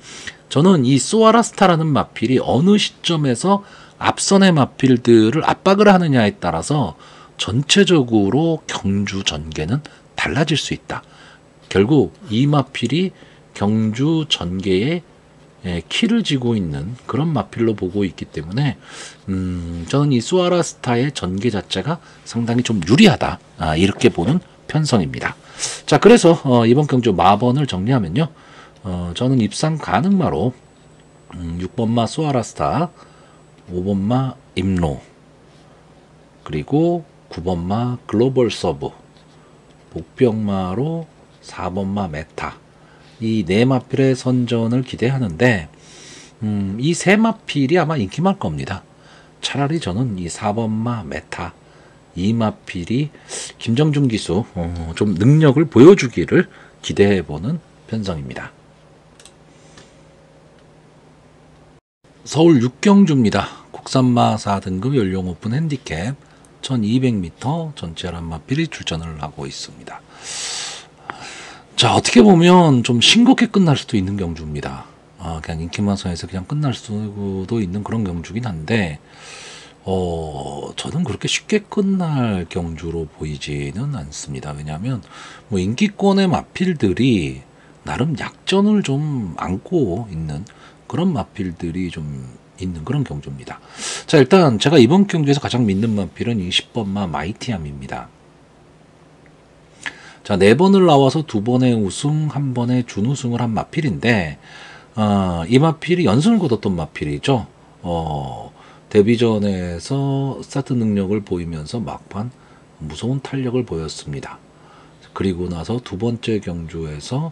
저는 이 소아라스타라는 마필이 어느 시점에서 앞선의 마필들을 압박을 하느냐에 따라서 전체적으로 경주 전개는 달라질 수 있다. 결국 이 마필이 경주 전개에 키를 쥐고 있는 그런 마필로 보고 있기 때문에 저는 이 소아라스타의 전개 자체가 상당히 좀 유리하다, 이렇게 보는 편성입니다. 자, 그래서 이번 경주 마번을 정리하면요, 저는 입상 가능마로 6번마 소아라스타, 5번마 임로, 그리고 9번마 글로벌 서브, 복병마로 4번마 메타, 이 네 마필의 선전을 기대하는데 이 세 마필이 아마 인기 많을 겁니다. 차라리 저는 이 4번마 메타, 이 마필이 김정준 기수 좀 능력을 보여주기를 기대해보는 편성입니다. 서울 6경주입니다. 국산마 4등급 연령 오픈 핸디캡 1200m 전체 한 마필이 출전을 하고 있습니다. 자, 어떻게 보면 좀 싱겁게 끝날 수도 있는 경주입니다. 그냥 인기만성에서 그냥 끝날 수도 있는 그런 경주긴 한데, 저는 그렇게 쉽게 끝날 경주로 보이지는 않습니다. 왜냐하면, 뭐, 인기권의 마필들이 나름 약전을 좀 안고 있는 그런 마필들이 좀 있는 그런 경주입니다. 자, 일단 제가 이번 경주에서 가장 믿는 마필은 이 10번마 마이티함입니다. 자, 4번을 나와서 2번의 우승, 1번의 준우승을 한 마필인데, 이 마필이 연승을 거뒀던 마필이죠. 데뷔전에서 스타트 능력을 보이면서 막판 무서운 탄력을 보였습니다. 그리고 나서 두 번째 경주에서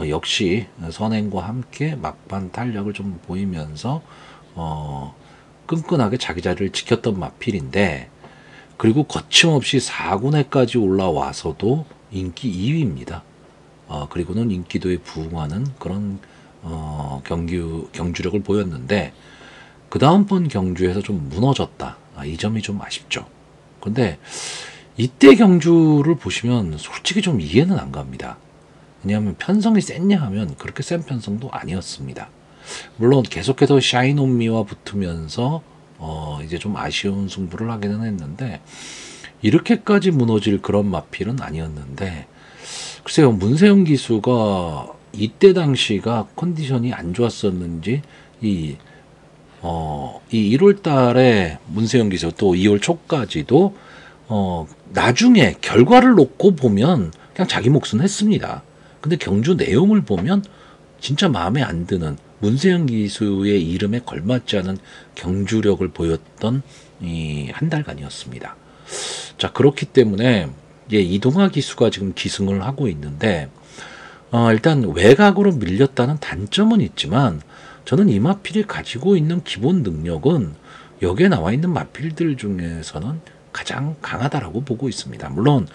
역시 선행과 함께 막판 탄력을 좀 보이면서 끈끈하게 자기 자리를 지켰던 마필인데, 그리고 거침없이 4군에까지 올라와서도 인기 2위입니다. 그리고는 인기도에 부응하는 그런 경주력을 보였는데, 그 다음번 경주에서 좀 무너졌다. 이 점이 좀 아쉽죠. 근데 이때 경주를 보시면 솔직히 좀 이해는 안 갑니다. 왜냐하면 편성이 셌냐 하면 그렇게 센 편성도 아니었습니다. 물론 계속해서 샤인온미와 붙으면서 이제 좀 아쉬운 승부를 하기는 했는데, 이렇게까지 무너질 그런 마필은 아니었는데, 글쎄요, 문세영 기수가 이때 당시가 컨디션이 안 좋았었는지 이 1월 달에 문세영 기수 또 2월 초까지도 나중에 결과를 놓고 보면 그냥 자기 몫은 했습니다. 근데 경주 내용을 보면 진짜 마음에 안 드는, 문세영 기수의 이름에 걸맞지 않은 경주력을 보였던 이 한 달간이었습니다. 자, 그렇기 때문에 이동하 기수가 지금 기승을 하고 있는데, 일단 외곽으로 밀렸다는 단점은 있지만, 저는 이 마필이 가지고 있는 기본 능력은 여기에 나와 있는 마필들 중에서는 가장 강하다라고 보고 있습니다. 물론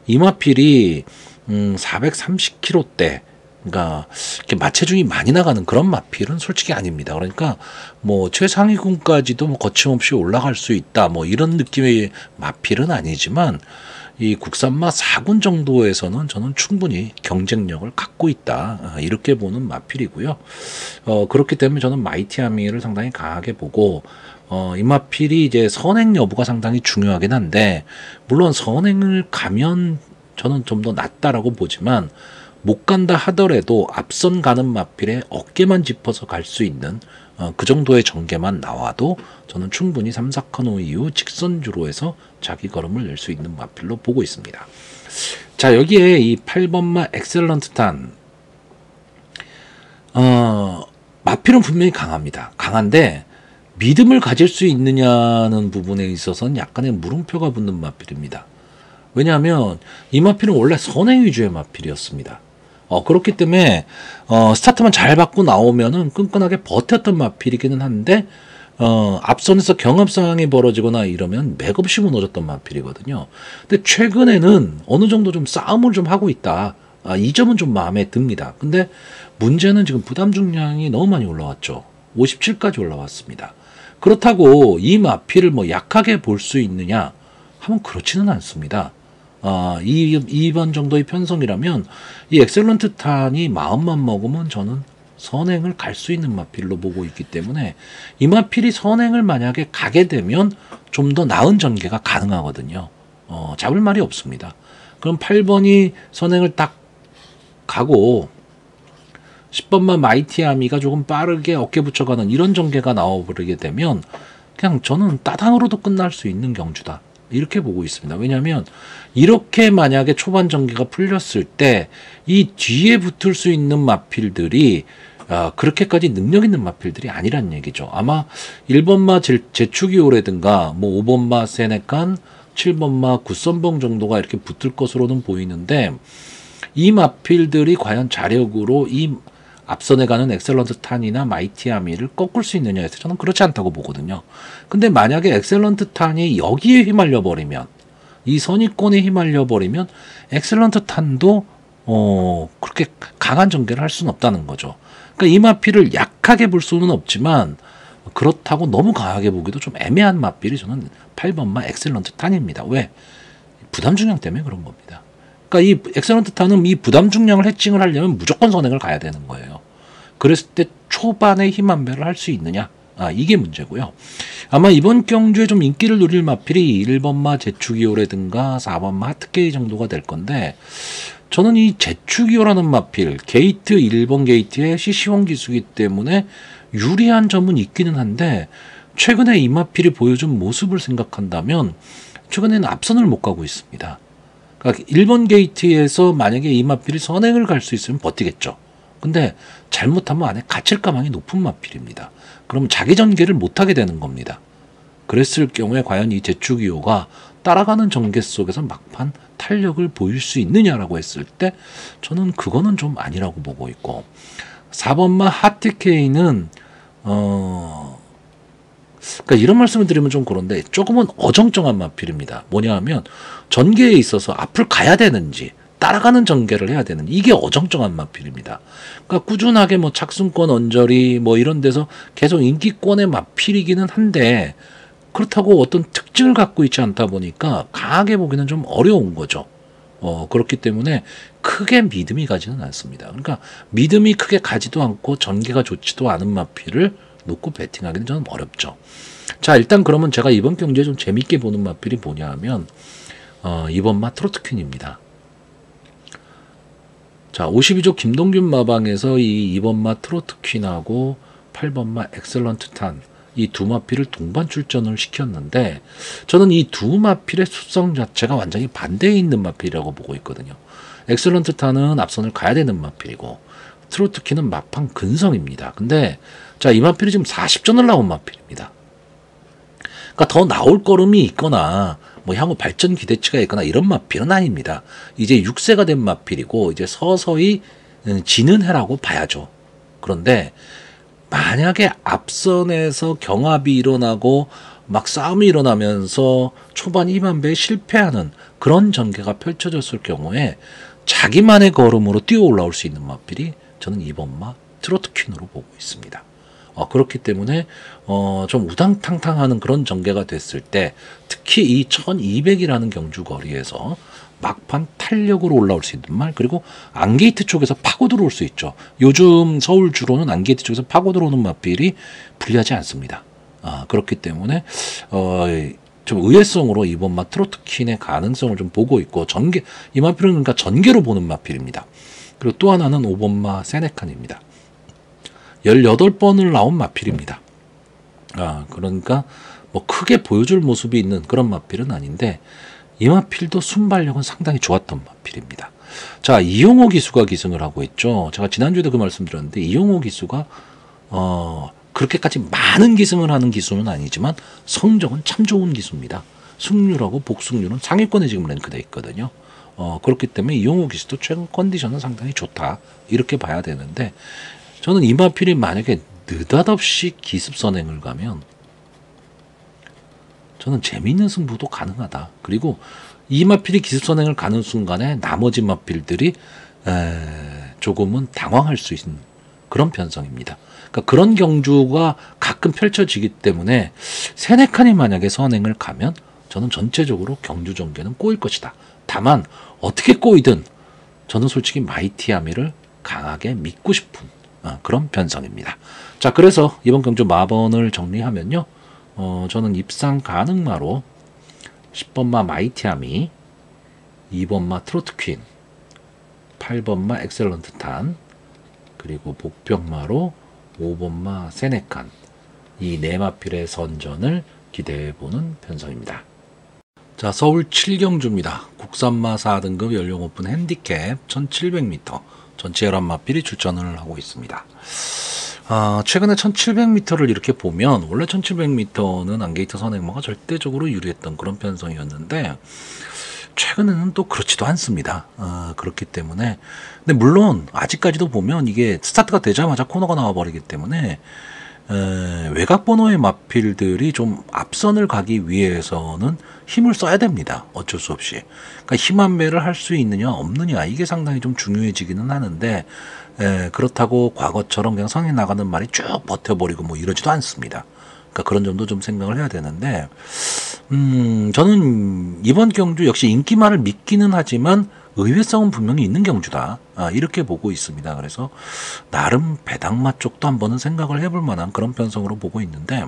이 마필이 430kg대, 그러니까 이렇게 마체중이 많이 나가는 그런 마필은 솔직히 아닙니다. 그러니까 뭐 최상위군까지도 뭐 거침없이 올라갈 수 있다, 뭐 이런 느낌의 마필은 아니지만, 이 국산마 4군 정도에서는 저는 충분히 경쟁력을 갖고 있다, 이렇게 보는 마필이고요. 그렇기 때문에 저는 마이티아미를 상당히 강하게 보고, 이 마필이 이제 선행 여부가 상당히 중요하긴 한데, 물론 선행을 가면 저는 좀 더 낫다라고 보지만, 못 간다 하더라도 앞선 가는 마필에 어깨만 짚어서 갈 수 있는 그 정도의 전개만 나와도 저는 충분히 3, 4커노 이후 직선주로 해서 자기 걸음을 낼 수 있는 마필로 보고 있습니다. 자, 여기에 이 8번마 엑셀런트 탄, 마필은 분명히 강합니다. 강한데 믿음을 가질 수 있느냐는 부분에 있어서는 약간의 물음표가 붙는 마필입니다. 왜냐하면 이 마필은 원래 선행 위주의 마필이었습니다. 그렇기 때문에 스타트만 잘 받고 나오면은 끈끈하게 버텼던 마필이기는 한데, 앞선에서 경합 상황이 벌어지거나 이러면 맥없이 무너졌던 마필이거든요. 근데 최근에는 어느 정도 좀 싸움을 좀 하고 있다. 이 점은 좀 마음에 듭니다. 근데 문제는 지금 부담 중량이 너무 많이 올라왔죠. 57까지 올라왔습니다. 그렇다고 이 마필을 뭐 약하게 볼 수 있느냐 하면 그렇지는 않습니다. 이번 정도의 편성이라면 이 엑셀런트 탄이 마음만 먹으면 저는 선행을 갈 수 있는 마필로 보고 있기 때문에, 이 마필이 선행을 만약에 가게 되면 좀 더 나은 전개가 가능하거든요. 잡을 말이 없습니다. 그럼 8번이 선행을 딱 가고 10번만 마이티아미가 조금 빠르게 어깨 붙여가는 이런 전개가 나와버리게 되면 그냥 저는 따당으로도 끝날 수 있는 경주다, 이렇게 보고 있습니다. 왜냐하면 이렇게 만약에 초반 전개가 풀렸을 때 이 뒤에 붙을 수 있는 마필들이 그렇게까지 능력 있는 마필들이 아니란 얘기죠. 아마 1번마 제축이오라든가 뭐 5번마 세네칸, 7번마 구선봉 정도가 이렇게 붙을 것으로는 보이는데, 이 마필들이 과연 자력으로 이 앞선에 가는 엑셀런트 탄이나 마이티아미를 꺾을 수 있느냐 해서 저는 그렇지 않다고 보거든요. 근데 만약에 엑셀런트 탄이 여기에 휘말려 버리면, 이 선입권에 휘말려 버리면 엑셀런트 탄도 그렇게 강한 전개를 할 수는 없다는 거죠. 그러니까 이 마필을 약하게 볼 수는 없지만, 그렇다고 너무 강하게 보기도 좀 애매한 마필이 저는 8번마 엑셀런트 탄입니다. 왜? 부담 중량 때문에 그런 겁니다. 그러니까 이 엑셀런트 타는 이 부담 중량을 해칭을 하려면 무조건 선행을 가야 되는 거예요. 그랬을 때 초반에 힘한 배를 할 수 있느냐? 이게 문제고요. 아마 이번 경주에 좀 인기를 누릴 마필이 1번마 제축이오라든가 4번마 하트케이 정도가 될 건데, 저는 이 제축이오라는 마필, 게이트 1번 게이트의 CC1 기수기 때문에 유리한 점은 있기는 한데, 최근에 이 마필이 보여준 모습을 생각한다면 최근에는 앞선을 못 가고 있습니다. 그러니까 1번 게이트에서 만약에 이 마필이 선행을 갈 수 있으면 버티겠죠. 근데 잘못하면 안에 갇힐 가망이 높은 마필입니다. 그럼 자기 전개를 못하게 되는 겁니다. 그랬을 경우에 과연 이 제축이오가 따라가는 전개 속에서 막판 탄력을 보일 수 있느냐라고 했을 때 저는 그거는 좀 아니라고 보고 있고, 4번마 하트케이는 그러니까 이런 말씀을 드리면 좀 그런데 조금은 어정쩡한 마필입니다. 뭐냐 하면 전개에 있어서 앞을 가야 되는지 따라가는 전개를 해야 되는, 이게 어정쩡한 마필입니다. 그러니까 꾸준하게 뭐 착순권 언저리 뭐 이런 데서 계속 인기권의 마필이기는 한데, 그렇다고 어떤 특징을 갖고 있지 않다 보니까 강하게 보기는 좀 어려운 거죠. 그렇기 때문에 크게 믿음이 가지는 않습니다. 그러니까 믿음이 크게 가지도 않고 전개가 좋지도 않은 마필을 놓고 배팅하기는 저는 어렵죠. 자, 일단 그러면 제가 이번 경기에 좀 재밌게 보는 마필이 뭐냐 하면 2번마 트로트퀸입니다. 자, 52조 김동균 마방에서 이 2번마 트로트퀸하고 8번마 엑셀런트 탄, 이 두 마필을 동반 출전을 시켰는데, 저는 이 두 마필의 습성 자체가 완전히 반대에 있는 마필이라고 보고 있거든요. 엑셀런트 탄은 앞선을 가야 되는 마필이고, 트로트퀸은 막판 근성입니다. 근데 자, 이 마필이 지금 40전을 나온 마필입니다. 그러니까 더 나올 걸음이 있거나 뭐 향후 발전 기대치가 있거나 이런 마필은 아닙니다. 이제 6세가 된 마필이고 이제 서서히 지는 해라고 봐야죠. 그런데 만약에 앞선에서 경합이 일어나고 막 싸움이 일어나면서 초반 힘한 배에 실패하는 그런 전개가 펼쳐졌을 경우에 자기만의 걸음으로 뛰어 올라올 수 있는 마필이 저는 2번마 트로트퀸으로 보고 있습니다. 그렇기 때문에 좀 우당탕탕하는 그런 전개가 됐을 때, 특히 이 1200이라는 경주 거리에서 막판 탄력으로 올라올 수 있는 말, 그리고 안게이트 쪽에서 파고 들어올 수 있죠. 요즘 서울 주로는 안게이트 쪽에서 파고 들어오는 마필이 불리하지 않습니다. 그렇기 때문에 좀 의외성으로 이번 마 트로트퀸의 가능성을 좀 보고 있고, 이 마필은 그러니까 전개로 보는 마필입니다. 그리고 또 하나는 5번마 세네칸입니다. 18번을 나온 마필입니다. 그러니까 뭐 크게 보여줄 모습이 있는 그런 마필은 아닌데, 이 마필도 순발력은 상당히 좋았던 마필입니다. 자, 이용호 기수가 기승을 하고 있죠. 제가 지난주에도 그 말씀드렸는데, 이용호 기수가 그렇게까지 많은 기승을 하는 기수는 아니지만 성적은 참 좋은 기수입니다. 승률하고 복승률은 상위권에 지금 랭크되어 있거든요. 그렇기 때문에 이용호 기수도 최근 컨디션은 상당히 좋다, 이렇게 봐야 되는데, 저는 이 마필이 만약에 느닷없이 기습 선행을 가면 저는 재미있는 승부도 가능하다. 그리고 이 마필이 기습 선행을 가는 순간에 나머지 마필들이 조금은 당황할 수 있는 그런 편성입니다. 그러니까 그런 경주가 가끔 펼쳐지기 때문에 세네칸이 만약에 선행을 가면 저는 전체적으로 경주 전개는 꼬일 것이다. 다만 어떻게 꼬이든 저는 솔직히 마이티아미를 강하게 믿고 싶은 그런 편성입니다. 자, 그래서 이번 경주 마번을 정리하면요, 저는 입상 가능마로 10번마 마이티아미, 2번마 트로트퀸, 8번마 엑셀런트 탄, 그리고 복병마로 5번마 세네칸, 이 네 마필의 선전을 기대해보는 편성입니다. 자, 서울 7경주입니다. 국산마 4등급 연령 오픈 핸디캡 1700m 전체 11마필이 출전을 하고 있습니다. 최근에 1700m를 이렇게 보면 원래 1700m는 안게이트 선행마가 절대적으로 유리했던 그런 편성이었는데, 최근에는 또 그렇지도 않습니다. 그렇기 때문에, 근데 물론 아직까지도 보면 이게 스타트가 되자마자 코너가 나와버리기 때문에 외곽 번호의 마필들이 좀 앞선을 가기 위해서는 힘을 써야 됩니다. 어쩔 수 없이. 그러니까 힘한 배를 할 수 있느냐 없느냐, 이게 상당히 좀 중요해지기는 하는데, 그렇다고 과거처럼 그냥 선에 나가는 말이 쭉 버텨버리고 뭐 이러지도 않습니다. 그러니까 그런 점도 좀 생각을 해야 되는데, 저는 이번 경주 역시 인기말을 믿기는 하지만 의외성은 분명히 있는 경주다. 이렇게 보고 있습니다. 그래서 나름 배당맛 쪽도 한번은 생각을 해볼 만한 그런 편성으로 보고 있는데,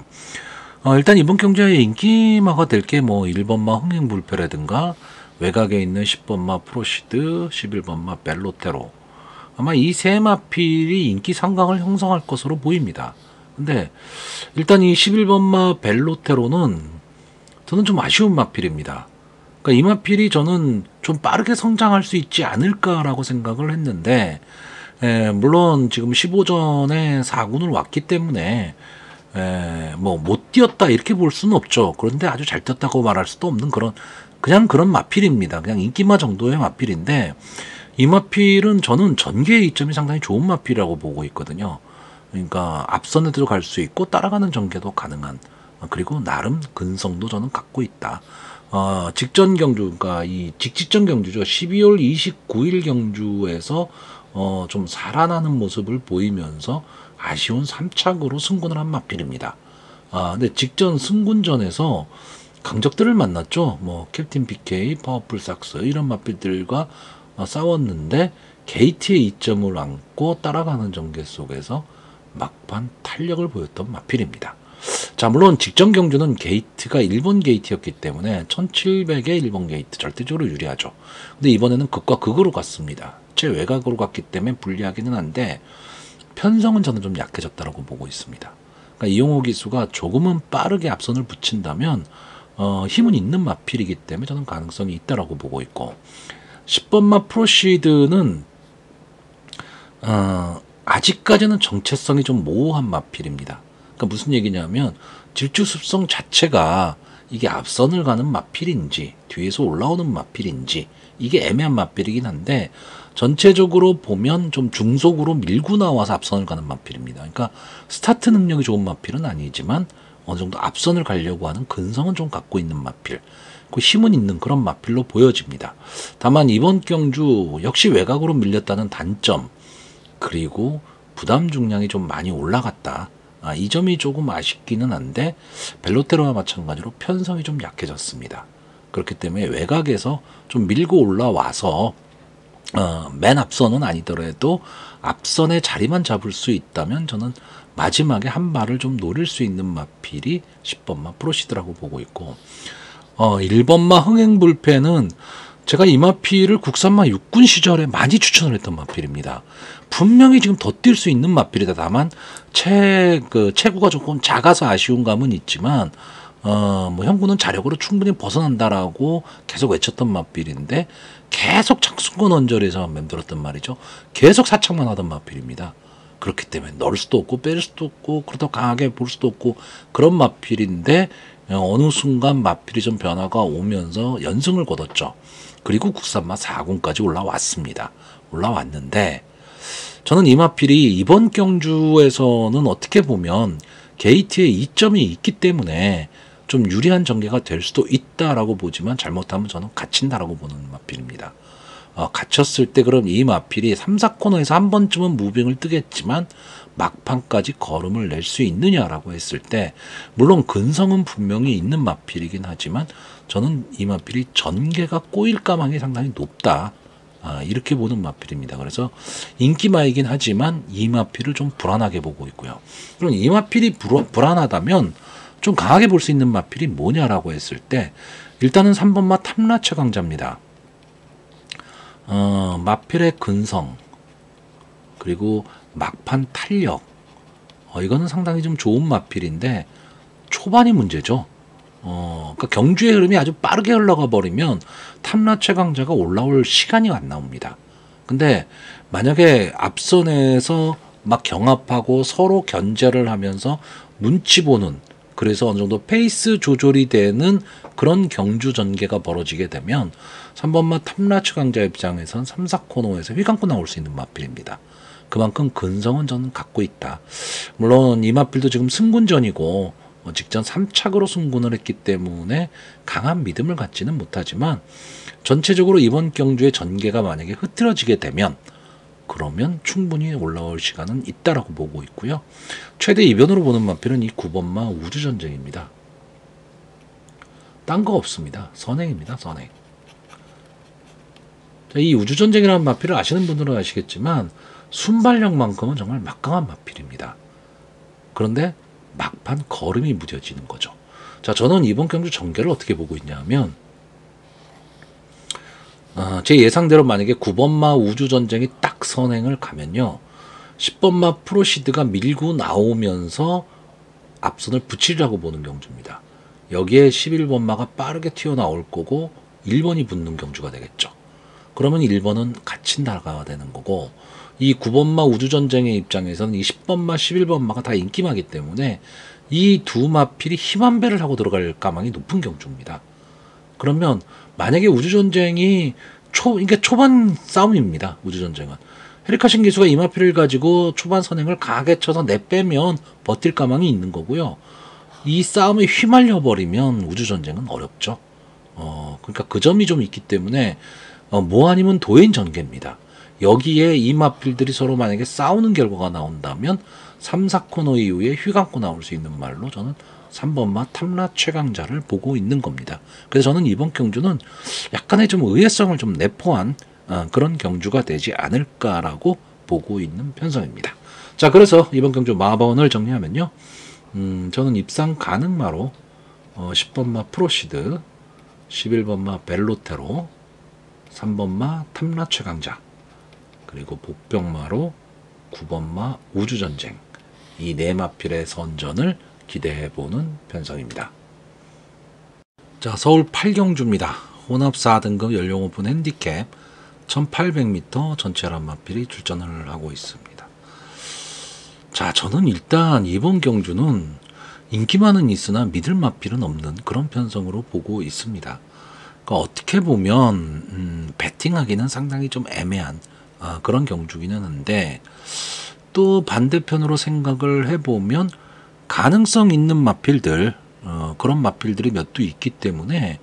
일단 이번 경주의 인기마가 될 게 뭐 1번마 흥행불패라든가 외곽에 있는 10번마 프로시드, 11번마 벨로테로, 아마 이 세 마필이 인기 상강을 형성할 것으로 보입니다. 근데 일단 이 11번마 벨로테로는 저는 좀 아쉬운 마필입니다. 그러니까 이 마필이 저는 좀 빠르게 성장할 수 있지 않을까라고 생각을 했는데, 물론 지금 15전에 4군을 왔기 때문에 뭐 못 뛰었다 이렇게 볼 수는 없죠. 그런데 아주 잘 뛰었다고 말할 수도 없는 그냥 그런 마필입니다. 그냥 인기마 정도의 마필인데, 이 마필은 저는 전개의 이점이 상당히 좋은 마필이라고 보고 있거든요. 그러니까 앞선에도 갈 수 있고 따라가는 전개도 가능한, 그리고 나름 근성도 저는 갖고 있다. 직전 경주, 그러니까 이 직직전 경주죠. 12월 29일 경주에서 좀 살아나는 모습을 보이면서 아쉬운 3착으로 승군을 한 마필입니다. 근데 직전 승군전에서 강적들을 만났죠. 뭐 캡틴 PK, 파워풀 삭스 이런 마필들과 싸웠는데 게이트의 이점을 안고 따라가는 전개 속에서 막판 탄력을 보였던 마필입니다. 자, 물론 직전 경주는 게이트가 일본 게이트였기 때문에 1700의 일본 게이트 절대적으로 유리하죠. 근데 이번에는 극과 극으로 갔습니다. 최외곽으로 갔기 때문에 불리하기는 한데 편성은 저는 좀 약해졌다고 보고 있습니다. 그러니까 이용호 기수가 조금은 빠르게 앞선을 붙인다면 힘은 있는 마필이기 때문에 저는 가능성이 있다고 보고 있고, 10번마 프로시드는 아직까지는 정체성이 좀 모호한 마필입니다. 그러니까 무슨 얘기냐면 질주 습성 자체가 이게 앞선을 가는 마필인지 뒤에서 올라오는 마필인지 이게 애매한 마필이긴 한데, 전체적으로 보면 좀 중속으로 밀고 나와서 앞선을 가는 마필입니다. 그러니까 스타트 능력이 좋은 마필은 아니지만 어느 정도 앞선을 가려고 하는 근성은 좀 갖고 있는 마필, 그 힘은 있는 그런 마필로 보여집니다. 다만 이번 경주 역시 외곽으로 밀렸다는 단점, 그리고 부담 중량이 좀 많이 올라갔다. 이 점이 조금 아쉽기는 한데 벨로테로와 마찬가지로 편성이 좀 약해졌습니다. 그렇기 때문에 외곽에서 좀 밀고 올라와서 맨 앞선은 아니더라도 앞선의 자리만 잡을 수 있다면 저는 마지막에 한 발을 좀 노릴 수 있는 마필이 10번마 프로시드라고 보고 있고, 1번마 흥행불패는 제가 이 마필을 국산마 6군 시절에 많이 추천을 했던 마필입니다. 분명히 지금 더 뛸 수 있는 마필이다. 다만 체구가 조금 작아서 아쉬운 감은 있지만 뭐 형구는 자력으로 충분히 벗어난다라고 계속 외쳤던 마필인데 계속 착순권 언저리에서 맴돌았단 말이죠. 계속 사착만 하던 마필입니다. 그렇기 때문에 넣을 수도 없고 뺄 수도 없고 그렇다고 강하게 볼 수도 없고 그런 마필인데, 어느 순간 마필이 좀 변화가 오면서 연승을 거뒀죠. 그리고 국산마 4군까지 올라왔습니다. 올라왔는데 저는 이 마필이 이번 경주에서는 어떻게 보면 게이트에 이점이 있기 때문에 좀 유리한 전개가 될 수도 있다라고 보지만, 잘못하면 저는 갇힌다라고 보는 마필입니다. 갇혔을 때 그럼 이 마필이 3, 4코너에서 한 번쯤은 무빙을 뜨겠지만 막판까지 걸음을 낼 수 있느냐라고 했을 때, 물론 근성은 분명히 있는 마필이긴 하지만 저는 이 마필이 전개가 꼬일 가망이 상당히 높다. 이렇게 보는 마필입니다. 그래서 인기마이긴 하지만 이 마필을 좀 불안하게 보고 있고요. 그럼 이 마필이 불안하다면 좀 강하게 볼 수 있는 마필이 뭐냐라고 했을 때, 일단은 3번마 탐라 최강자입니다. 마필의 근성, 그리고 막판 탄력, 이거는 상당히 좀 좋은 마필인데 초반이 문제죠. 그러니까 경주의 흐름이 아주 빠르게 흘러가 버리면 탐라 최강자가 올라올 시간이 안 나옵니다. 근데 만약에 앞선에서 막 경합하고 서로 견제를 하면서 눈치 보는, 그래서 어느 정도 페이스 조절이 되는 그런 경주 전개가 벌어지게 되면 3번마 탐라 최강자 입장에선 3, 4코너에서 휘감고 나올 수 있는 마필입니다. 그만큼 근성은 저는 갖고 있다. 물론 이 마필도 지금 승군전이고 직전 3착으로 승군을 했기 때문에 강한 믿음을 갖지는 못하지만, 전체적으로 이번 경주의 전개가 만약에 흐트러지게 되면 그러면 충분히 올라올 시간은 있다라고 보고 있고요. 최대 이변으로 보는 마필은 이 9번마 우주전쟁입니다. 딴 거 없습니다. 선행입니다. 선행. 자, 이 우주전쟁이라는 마필을 아시는 분들은 아시겠지만 순발력만큼은 정말 막강한 마필입니다. 그런데 막판 걸음이 무뎌지는 거죠. 자, 저는 이번 경주 전개를 어떻게 보고 있냐면 제 예상대로 만약에 9번마 우주전쟁이 딱 선행을 가면요, 10번마 프로시드가 밀고 나오면서 앞선을 붙이려고 보는 경주입니다. 여기에 11번마가 빠르게 튀어나올 거고 1번이 붙는 경주가 되겠죠. 그러면 1번은 같이 나가야 되는 거고, 이 9번마 우주전쟁의 입장에서는 이 10번마, 11번마가 다 인기마기 때문에 이 두 마필이 힘한배를 하고 들어갈 가망이 높은 경주입니다. 그러면 만약에 우주전쟁이 이게 초반 싸움입니다. 우주전쟁은 헤리카 신기수가 이 마필을 가지고 초반 선행을 강하게 쳐서 내빼면 버틸 가망이 있는 거고요. 이 싸움에 휘말려 버리면 우주전쟁은 어렵죠. 그러니까 그 점이 좀 있기 때문에 뭐 아니면 도인 전개입니다. 여기에 이 마필들이 서로 만약에 싸우는 결과가 나온다면 3, 4코너 이후에 휘감고 나올 수 있는 말로 저는 3번마 탐라 최강자를 보고 있는 겁니다. 그래서 저는 이번 경주는 약간의 좀 의외성을 좀 내포한 그런 경주가 되지 않을까라고 보고 있는 편성입니다. 자, 그래서 이번 경주 마번을 정리하면요, 저는 입상 가능마로 10번마 프로시드, 11번마 벨로테로, 3번마 탐라 최강자, 그리고 복병마로 9번마 우주전쟁, 이 네 마필의 선전을 기대해보는 편성입니다. 자, 서울 8경주입니다. 혼합 4등급 연령 오픈 핸디캡 1800m 전체란 마필이 출전을 하고 있습니다. 자, 저는 일단 이번 경주는 인기만은 있으나 믿을 마필은 없는 그런 편성으로 보고 있습니다. 그러니까 어떻게 보면 배팅하기는 상당히 좀 애매한 그런 경주기는 한데, 또 반대편으로 생각을 해보면 가능성 있는 마필들, 그런 마필들이 몇 두 있기 때문에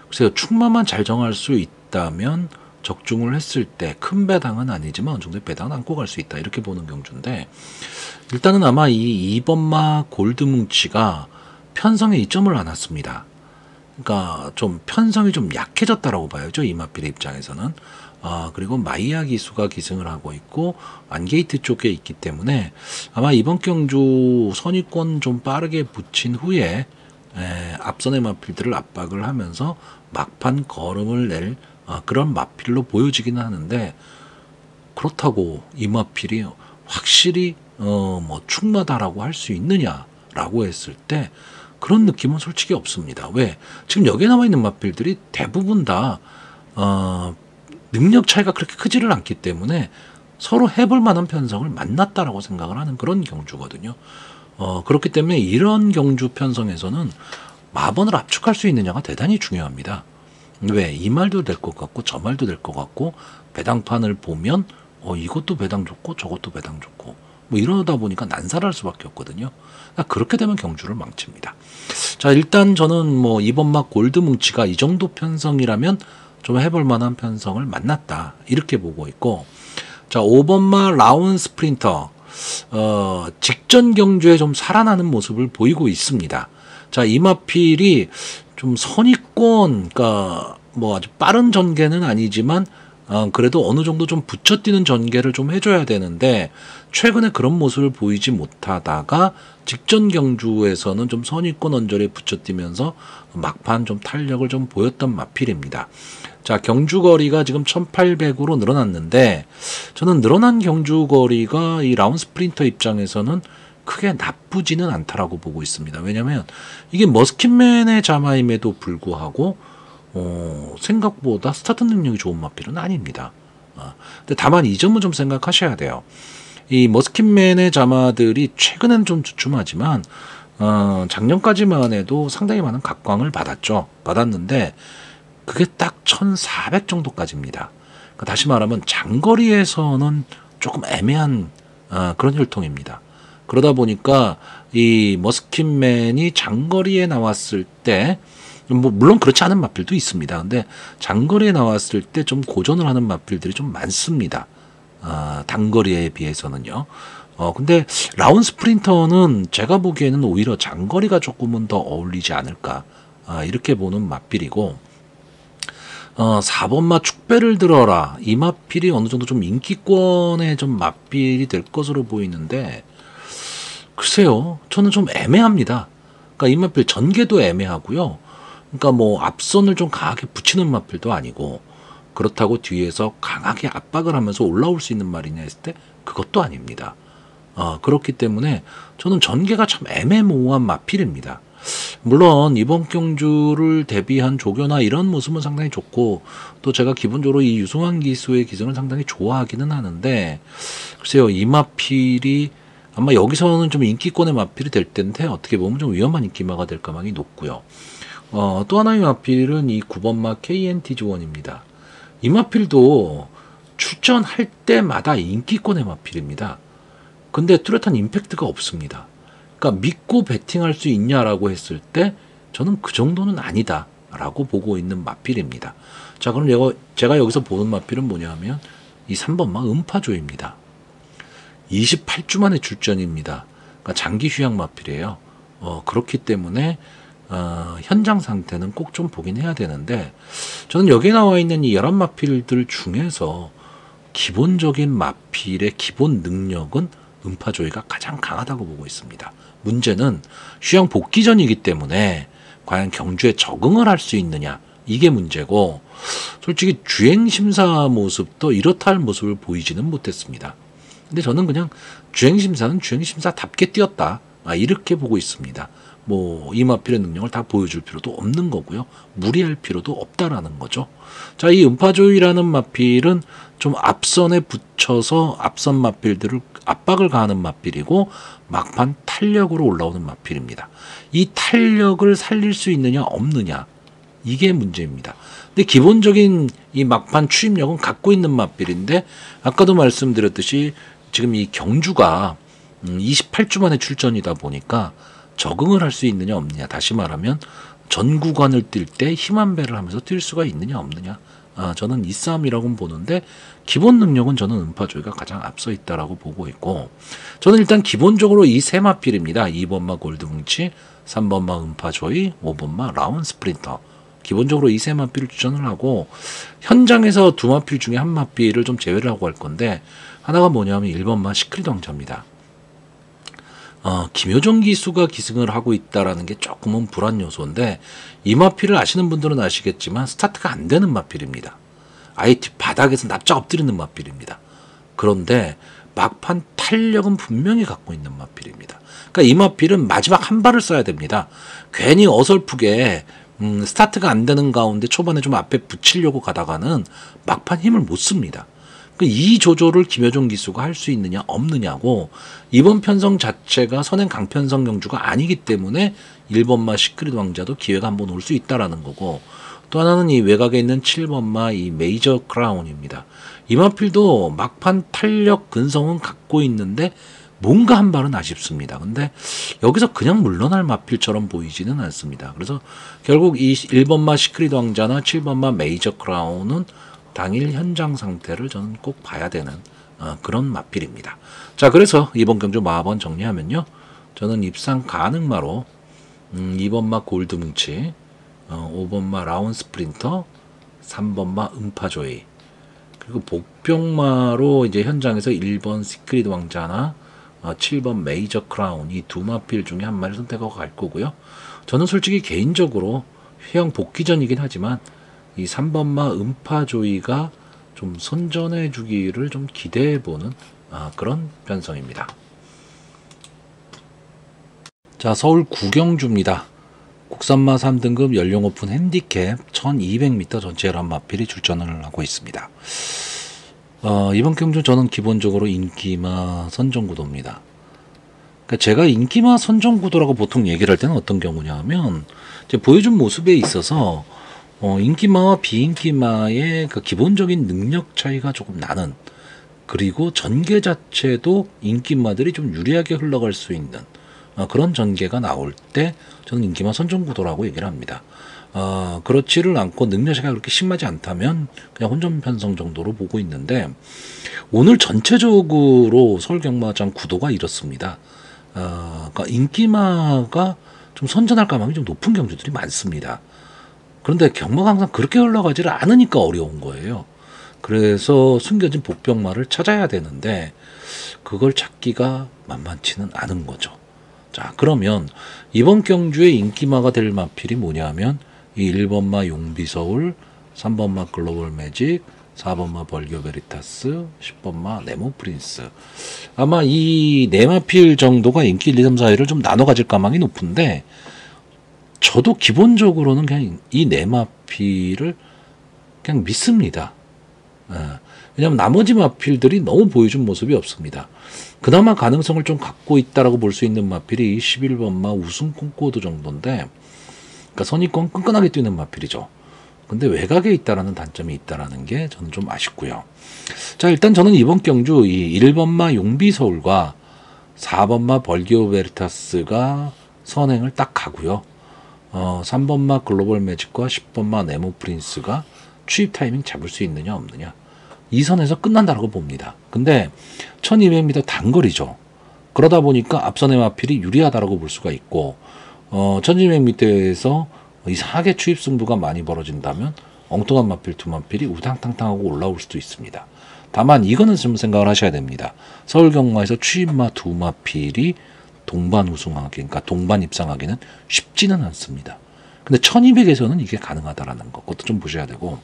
글쎄요, 충마만 잘 정할 수 있다면 적중을 했을 때 큰 배당은 아니지만 어느 정도의 배당은 안고 갈 수 있다, 이렇게 보는 경주인데, 일단은 아마 이 2번마 골드 뭉치가 편성에 이점을 안 왔습니다. 그러니까 좀 편성이 좀 약해졌다라고 봐야죠, 이 마필의 입장에서는. 그리고 마이야 기수가 기승을 하고 있고 안게이트 쪽에 있기 때문에 아마 이번 경주 선위권 좀 빠르게 붙인 후에 앞선의 마필들을 압박을 하면서 막판 걸음을 낼 그런 마필로 보여지기는 하는데, 그렇다고 이 마필이 확실히 뭐 충마다라고 할 수 있느냐라고 했을 때 그런 느낌은 솔직히 없습니다. 왜? 지금 여기에 남아있는 마필들이 대부분 다 능력 차이가 그렇게 크지를 않기 때문에 서로 해볼 만한 편성을 만났다라고 생각을 하는 그런 경주거든요. 그렇기 때문에 이런 경주 편성에서는 마번을 압축할 수 있느냐가 대단히 중요합니다. 왜? 이 말도 될 것 같고 저 말도 될 것 같고, 배당판을 보면 이것도 배당 좋고 저것도 배당 좋고 뭐 이러다 보니까 난사할 수밖에 없거든요. 그렇게 되면 경주를 망칩니다. 자, 일단 저는 뭐 이번 막 골드 뭉치가 이 정도 편성이라면 좀 해볼 만한 편성을 만났다, 이렇게 보고 있고, 자, 5번마 라운 스프린터, 직전 경주에 좀 살아나는 모습을 보이고 있습니다. 자, 이 마필이 좀 선입권, 그러니까 뭐 아주 빠른 전개는 아니지만 그래도 어느 정도 좀 붙여뛰는 전개를 좀 해줘야 되는데, 최근에 그런 모습을 보이지 못하다가 직전 경주에서는 좀 선입권 언저리에 붙여뛰면서 막판 좀 탄력을 좀 보였던 마필입니다. 자, 경주거리가 지금 1800으로 늘어났는데, 저는 늘어난 경주거리가 이 라운 스프린터 입장에서는 크게 나쁘지는 않다라고 보고 있습니다. 왜냐면 이게 머스킷맨의 자마임에도 불구하고 생각보다 스타트 능력이 좋은 마필은 아닙니다. 근데 다만 이 점은 좀 생각하셔야 돼요. 이 머스킷맨의 자마들이 최근엔 좀 주춤하지만 작년까지만 해도 상당히 많은 각광을 받았는데 그게 딱 1400 정도까지입니다. 그러니까 다시 말하면 장거리에서는 조금 애매한 그런 혈통입니다. 그러다 보니까 이 머스킷맨이 장거리에 나왔을 때, 뭐 물론 그렇지 않은 마필도 있습니다. 근데 장거리에 나왔을 때 좀 고전을 하는 마필들이 좀 많습니다. 단거리에 비해서는요. 근데 라운 스프린터는 제가 보기에는 오히려 장거리가 조금은 더 어울리지 않을까, 이렇게 보는 마필이고, 4번마 축배를 들어라. 이 마필이 어느 정도 좀 인기권의 좀 마필이 될 것으로 보이는데, 글쎄요. 저는 좀 애매합니다. 그러니까 이 마필 전개도 애매하고요. 그러니까 뭐 앞선을 좀 강하게 붙이는 마필도 아니고, 그렇다고 뒤에서 강하게 압박을 하면서 올라올 수 있는 말이냐 했을 때 그것도 아닙니다. 그렇기 때문에 저는 전개가 참 애매모호한 마필입니다. 물론 이번 경주를 대비한 조교나 이런 모습은 상당히 좋고, 또 제가 기본적으로 이 유승환 기수의 기승을 상당히 좋아하기는 하는데, 글쎄요, 이 마필이 아마 여기서는 좀 인기권의 마필이 될 텐데, 어떻게 보면 좀 위험한 인기마가 될 가망이 높고요. 또 하나의 마필은 이 9번마 KNT 지원입니다. 이 마필도 출전할 때마다 인기권의 마필입니다. 근데 뚜렷한 임팩트가 없습니다. 그러니까 믿고 베팅할 수 있냐라고 했을 때 저는 그 정도는 아니다라고 보고 있는 마필입니다. 자, 그럼 제가 여기서 보는 마필은 뭐냐면 이 3번마 음파조입니다. 28주 만에 출전입니다. 그러니까 장기 휴양 마필이에요. 그렇기 때문에 현장 상태는 꼭 좀 보긴 해야 되는데, 저는 여기 나와 있는 이 11마필들 중에서 기본적인 마필의 기본 능력은 음파조이가 가장 강하다고 보고 있습니다. 문제는 휴양 복귀전이기 때문에 과연 경주에 적응을 할 수 있느냐, 이게 문제고, 솔직히 주행심사 모습도 이렇다 할 모습을 보이지는 못했습니다. 근데 저는 그냥 주행심사는 주행심사답게 뛰었다, 이렇게 보고 있습니다. 뭐 이 마필의 능력을 다 보여줄 필요도 없는 거고요. 무리할 필요도 없다라는 거죠. 자, 이 음파조이라는 마필은 좀 앞선에 붙여서 앞선 마필들을 압박을 가하는 마필이고, 막판 탄력으로 올라오는 마필입니다. 이 탄력을 살릴 수 있느냐 없느냐, 이게 문제입니다. 근데 기본적인 이 막판 추임력은 갖고 있는 마필인데, 아까도 말씀드렸듯이 지금 이 경주가 28주 만에 출전이다 보니까 적응을 할 수 있느냐 없느냐, 다시 말하면 전 구간을 뛸 때 힘 한 배를 하면서 뛸 수가 있느냐 없느냐, 저는 이 싸움이라고 보는데, 기본 능력은 저는 음파조이가 가장 앞서 있다라고 보고 있고, 저는 일단 기본적으로 이 세 마필입니다. 2번마 골드뭉치, 3번마 음파조이, 5번마 라운 스프린터. 기본적으로 이 세 마필을 추천을 하고, 현장에서 두 마필 중에 한 마필을 좀 제외를 하고 할 건데, 하나가 뭐냐면 1번마 시크릿 왕자입니다. 김효정 기수가 기승을 하고 있다라는 게 조금은 불안 요소인데, 이 마필을 아시는 분들은 아시겠지만 스타트가 안 되는 마필입니다. IT 바닥에서 납작 엎드리는 마필입니다. 그런데 막판 탄력은 분명히 갖고 있는 마필입니다. 그러니까 이 마필은 마지막 한 발을 써야 됩니다. 괜히 어설프게 스타트가 안 되는 가운데 초반에 좀 앞에 붙이려고 가다가는 막판 힘을 못 씁니다. 이 조절을 김효정 기수가 할 수 있느냐 없느냐고, 이번 편성 자체가 선행 강편성 경주가 아니기 때문에 1번마 시크릿 왕자도 기회가 한번 올 수 있다라는 거고, 또 하나는 이 외곽에 있는 7번마 이 메이저 크라운입니다. 이 마필도 막판 탄력 근성은 갖고 있는데 뭔가 한 발은 아쉽습니다. 근데 여기서 그냥 물러날 마필처럼 보이지는 않습니다. 그래서 결국 이 1번마 시크릿 왕자나 7번마 메이저 크라운은 당일 현장 상태를 저는 꼭 봐야 되는 그런 마필입니다. 자, 그래서 이번 경주 마번 정리하면요, 저는 입상 가능마로 2번마 골드뭉치, 5번마 라운 스프린터, 3번마 음파조이, 그리고 복병마로 이제 현장에서 1번 시크릿 왕자나 7번 메이저 크라운, 이 두 마필 중에 한 마리 선택하고 갈 거고요. 저는 솔직히 개인적으로 휴양 복귀전이긴 하지만 이 3번마 음파조이가 좀 선전해 주기를 좀 기대해 보는 그런 편성입니다. 자, 서울 구경주입니다. 국산마 3등급 연령 오픈 핸디캡 1200m 전체 11마필이 출전을 하고 있습니다. 이번 경주 저는 기본적으로 인기마 선정구도입니다. 그러니까 제가 인기마 선정구도라고 보통 얘기를 할 때는 어떤 경우냐 하면, 보여준 모습에 있어서 인기마와 비인기마의 그 기본적인 능력 차이가 조금 나는, 그리고 전개 자체도 인기마들이 좀 유리하게 흘러갈 수 있는 그런 전개가 나올 때 저는 인기마 선정구도라고 얘기를 합니다. 그렇지를 않고 능력 차이가 그렇게 심하지 않다면 그냥 혼전 편성 정도로 보고 있는데, 오늘 전체적으로 서울 경마장 구도가 이렇습니다. 그러니까 인기마가 좀 선전할 가망이 좀 높은 경주들이 많습니다. 그런데 경마가 항상 그렇게 흘러가지를 않으니까 어려운 거예요. 그래서 숨겨진 복병마를 찾아야 되는데 그걸 찾기가 만만치는 않은 거죠. 자, 그러면 이번 경주의 인기마가 될 마필이 뭐냐면 이 1번마 용비서울, 3번마 글로벌 매직, 4번마 벌교 베리타스, 10번마 네모 프린스. 아마 이 네 마필 정도가 인기 1, 2, 3, 4위를 좀 나눠 가질 가망이 높은데 저도 기본적으로는 그냥 이 네 마필을 그냥 믿습니다. 왜냐하면 나머지 마필들이 너무 보여준 모습이 없습니다. 그나마 가능성을 좀 갖고 있다라고 볼 수 있는 마필이 11번마 우승 콩코드 정도인데, 그러니까 선입권 끈끈하게 뛰는 마필이죠. 근데 외곽에 있다라는 단점이 있다라는 게 저는 좀 아쉽고요. 자, 일단 저는 이번 경주 이 1번마 용비서울과 4번마 벌기오 베리타스가 선행을 딱 가고요. 3번마 글로벌 매직과 10번마 네모 프린스가 추입 타이밍 잡을 수 있느냐 없느냐, 이 선에서 끝난다라고 봅니다. 근데 1200m 단거리죠. 그러다 보니까 앞선의 마필이 유리하다라고 볼 수가 있고 1200m에서 이상하게 추입 승부가 많이 벌어진다면 엉뚱한 마필 두 마필이 우당탕탕하고 올라올 수도 있습니다. 다만 이거는 좀 생각을 하셔야 됩니다. 서울 경마에서 추입마 두 마필이 동반 우승하기, 그러니까 동반 입상하기는 쉽지는 않습니다. 근데 1200에서는 이게 가능하다라는 것, 그것도 좀 보셔야 되고,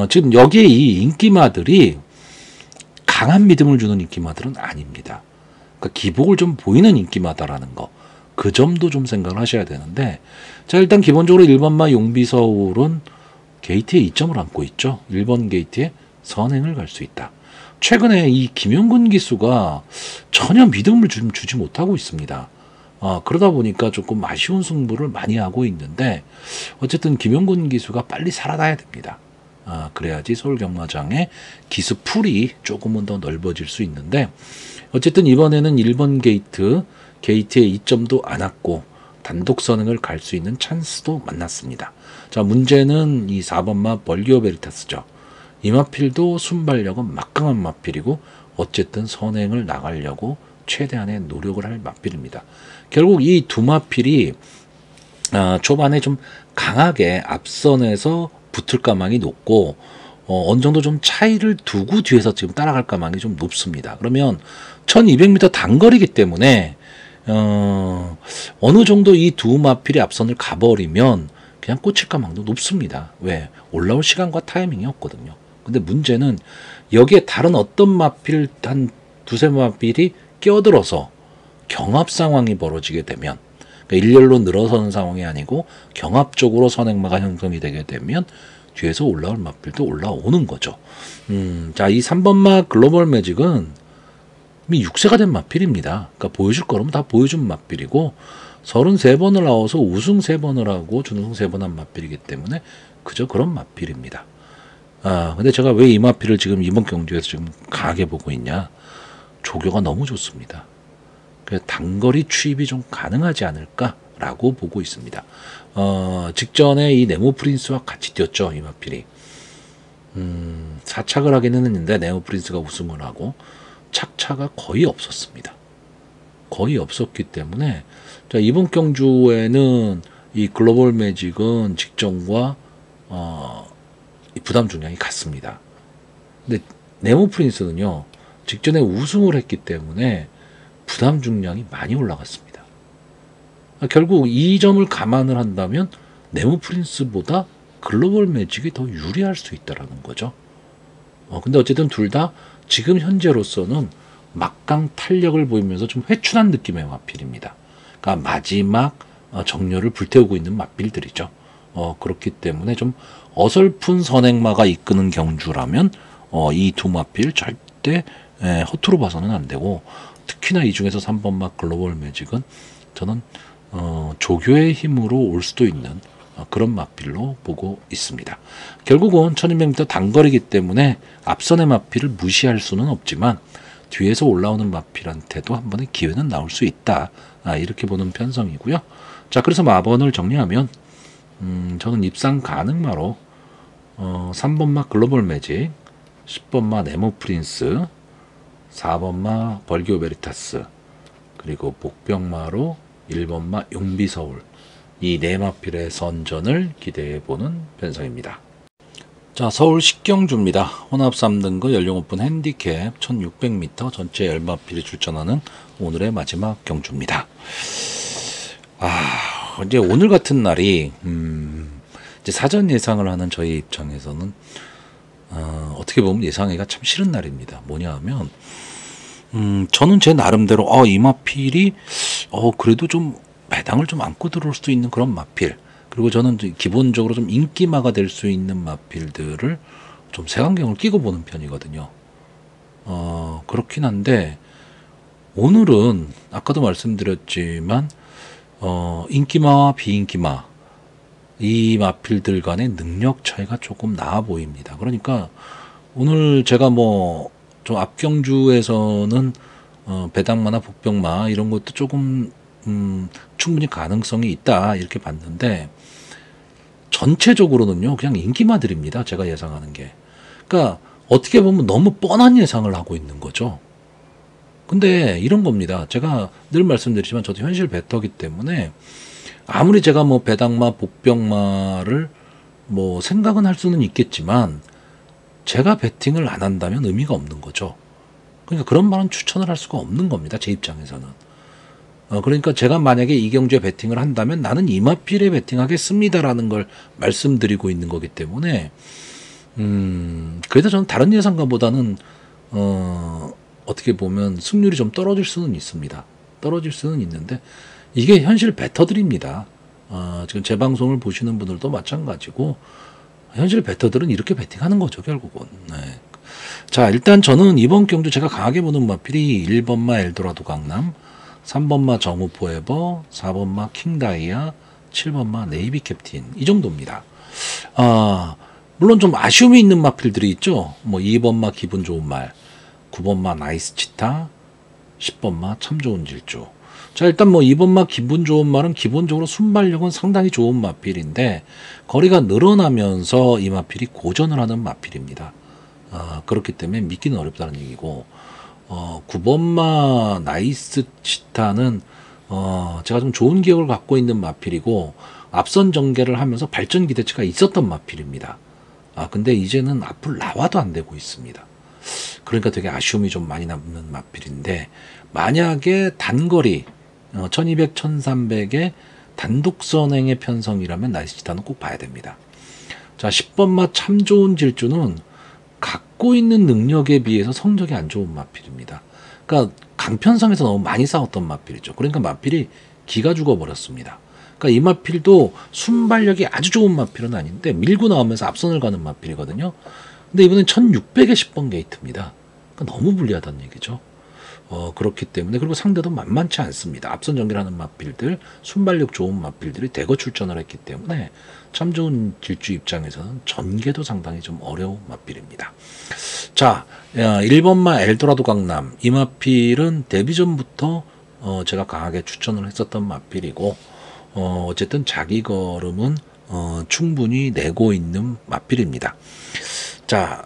지금 여기에 이 인기마들이 강한 믿음을 주는 인기마들은 아닙니다. 그러니까 기복을 좀 보이는 인기마다라는 거, 그 점도 좀 생각을 하셔야 되는데, 자, 일단 기본적으로 1번마 용비서울은 게이트에 이점을 안고 있죠. 1번 게이트에 선행을 갈 수 있다. 최근에 이 김용근 기수가 전혀 믿음을 주지 못하고 있습니다. 그러다 보니까 조금 아쉬운 승부를 많이 하고 있는데, 어쨌든 김용근 기수가 빨리 살아나야 됩니다. 그래야지 서울 경마장의 기수 풀이 조금은 더 넓어질 수 있는데, 어쨌든 이번에는 1번 게이트에 이점도 안 왔고 단독 선행을 갈 수 있는 찬스도 만났습니다. 자, 문제는 이 4번마 벌기오 베리타스죠. 이 마필도 순발력은 막강한 마필이고 어쨌든 선행을 나가려고 최대한의 노력을 할 마필입니다. 결국 이 두 마필이 초반에 좀 강하게 앞선에서 붙을 가망이 높고 어느 정도 좀 차이를 두고 뒤에서 지금 따라갈 가망이 좀 높습니다. 그러면 1200m 단거리기 때문에 어느 정도 이 두 마필이 앞선을 가버리면 그냥 꽂힐 가망도 높습니다. 왜? 올라올 시간과 타이밍이 없거든요. 근데 문제는 여기에 다른 어떤 마필 한 두세 마필이 끼어들어서 경합 상황이 벌어지게 되면, 그러니까 일렬로 늘어서는 상황이 아니고 경합적으로 선행마가 형성이 되게 되면 뒤에서 올라올 마필도 올라오는 거죠. 자, 이 3번마 글로벌 매직은 이미 6세가 된 마필입니다. 그러니까 보여줄 거라면 다 보여준 마필이고 33번을 나와서 우승 3번을 하고 준우승 3번 한 마필이기 때문에 그저 그런 마필입니다. 근데 제가 왜 이 마필을 지금 이번 경주에서 지금 강하게 보고 있냐? 조교가 너무 좋습니다. 그래서 단거리 추입이 좀 가능하지 않을까라고 보고 있습니다. 직전에 이 네모 프린스와 같이 뛰었죠, 이 마필이. 사착을 하기는 했는데 네모 프린스가 우승을 하고 착차가 거의 없었습니다. 거의 없었기 때문에, 자, 이번 경주에는 이 글로벌 매직은 직전과 이 부담 중량이 같습니다. 근데 네모 프린스는요, 직전에 우승을 했기 때문에 부담 중량이 많이 올라갔습니다. 결국 이 점을 감안을 한다면 네모 프린스보다 글로벌 매직이 더 유리할 수 있다라는 거죠. 근데 어쨌든 둘 다 지금 현재로서는 막강 탄력을 보이면서 좀 회춘한 느낌의 마필입니다. 그러니까 마지막 정렬을 불태우고 있는 마필들이죠. 그렇기 때문에 좀 어설픈 선행마가 이끄는 경주라면 이 두 마필 절대 허투루 봐서는 안 되고, 특히나 이 중에서 3번마 글로벌 매직은 저는 조교의 힘으로 올 수도 있는 그런 마필로 보고 있습니다. 결국은 1200m 단거리이기 때문에 앞선의 마필을 무시할 수는 없지만 뒤에서 올라오는 마필한테도 한 번의 기회는 나올 수 있다, 이렇게 보는 편성이고요. 자, 그래서 마번을 정리하면 저는 입상 가능마로 3번마 글로벌 매직, 10번마 네모 프린스, 4번마 벌기오 베리타스, 그리고 복병마로 1번마 용비서울, 이 네 마필의 선전을 기대해보는 편성입니다. 자, 서울 식경주입니다. 혼합 3등급 연령 오픈 핸디캡 1600m 전체 10마필이 출전하는 오늘의 마지막 경주입니다. 이제 오늘 같은 날이 이제 사전 예상을 하는 저희 입장에서는 어떻게 보면 예상하기가 참 싫은 날입니다. 뭐냐 하면 저는 제 나름대로 이 마필이 그래도 좀 배당을 좀 안고 들어올 수도 있는 그런 마필, 그리고 저는 기본적으로 좀 인기마가 될 수 있는 마필들을 좀 색안경을 끼고 보는 편이거든요. 그렇긴 한데 오늘은 아까도 말씀드렸지만 인기마와 비인기마 이 마필들 간의 능력 차이가 조금 나아 보입니다. 그러니까 오늘 제가 좀 앞경주에서는 배당마나 복병마 이런 것도 조금 충분히 가능성이 있다 이렇게 봤는데, 전체적으로는요 그냥 인기마들입니다. 제가 예상하는 게. 그러니까 어떻게 보면 너무 뻔한 예상을 하고 있는 거죠. 근데 이런 겁니다. 제가 늘 말씀드리지만 저도 현실 배터기 때문에 아무리 제가 배당마 복병마를 생각은 할 수는 있겠지만 제가 배팅을 안 한다면 의미가 없는 거죠. 그러니까 그런 말은 추천을 할 수가 없는 겁니다. 제 입장에서는. 그러니까 제가 만약에 이 경주에 배팅을 한다면 나는 이 마필에 배팅하겠습니다라는 걸 말씀드리고 있는 거기 때문에 그래도 저는 다른 예상가보다는 어떻게 보면 승률이 좀 떨어질 수는 있습니다. 떨어질 수는 있는데 이게 현실 배터들입니다. 지금 제 방송을 보시는 분들도 마찬가지고 현실 배터들은 이렇게 배팅하는 거죠, 결국은. 네. 자, 일단 저는 이번 경주 제가 강하게 보는 마필이 1번마 엘도라도 강남, 3번마 정우 포에버, 4번마 킹다이아, 7번마 네이비 캡틴, 이 정도입니다. 물론 좀 아쉬움이 있는 마필들이 있죠. 2번마 기분 좋은 말, 9번마 나이스 치타, 10번마 참 좋은 질주. 자, 일단 2번마 기분 좋은 말은 기본적으로 순발력은 상당히 좋은 마필인데 거리가 늘어나면서 이 마필이 고전을 하는 마필입니다. 그렇기 때문에 믿기는 어렵다는 얘기고, 9번마 나이스 치타는 제가 좀 좋은 기억을 갖고 있는 마필이고 앞선 전개를 하면서 발전 기대치가 있었던 마필입니다. 근데 이제는 앞으로 나와도 안 되고 있습니다. 그러니까 되게 아쉬움이 좀 많이 남는 마필인데, 만약에 단거리 1200, 1300의 단독 선행의 편성이라면 나이스 치타는 꼭 봐야 됩니다. 자, 10번마 참 좋은 질주는 갖고 있는 능력에 비해서 성적이 안 좋은 마필입니다. 그러니까 강편성에서 너무 많이 싸웠던 마필이죠. 그러니까 마필이 기가 죽어버렸습니다. 그러니까 이 마필도 순발력이 아주 좋은 마필은 아닌데 밀고 나오면서 앞선을 가는 마필이거든요. 근데 이번엔 1600의 10번 게이트입니다. 그러니까 너무 불리하다는 얘기죠. 그렇기 때문에, 그리고 상대도 만만치 않습니다. 앞선 전개를 하는 마필들, 순발력 좋은 마필들이 대거 출전을 했기 때문에 참 좋은 질주 입장에서는 전개도 상당히 좀 어려운 마필입니다. 자, 1번마 엘도라도 강남, 이 마필은 데뷔 전부터 제가 강하게 추천을 했었던 마필이고, 어쨌든 자기 걸음은 충분히 내고 있는 마필입니다. 자,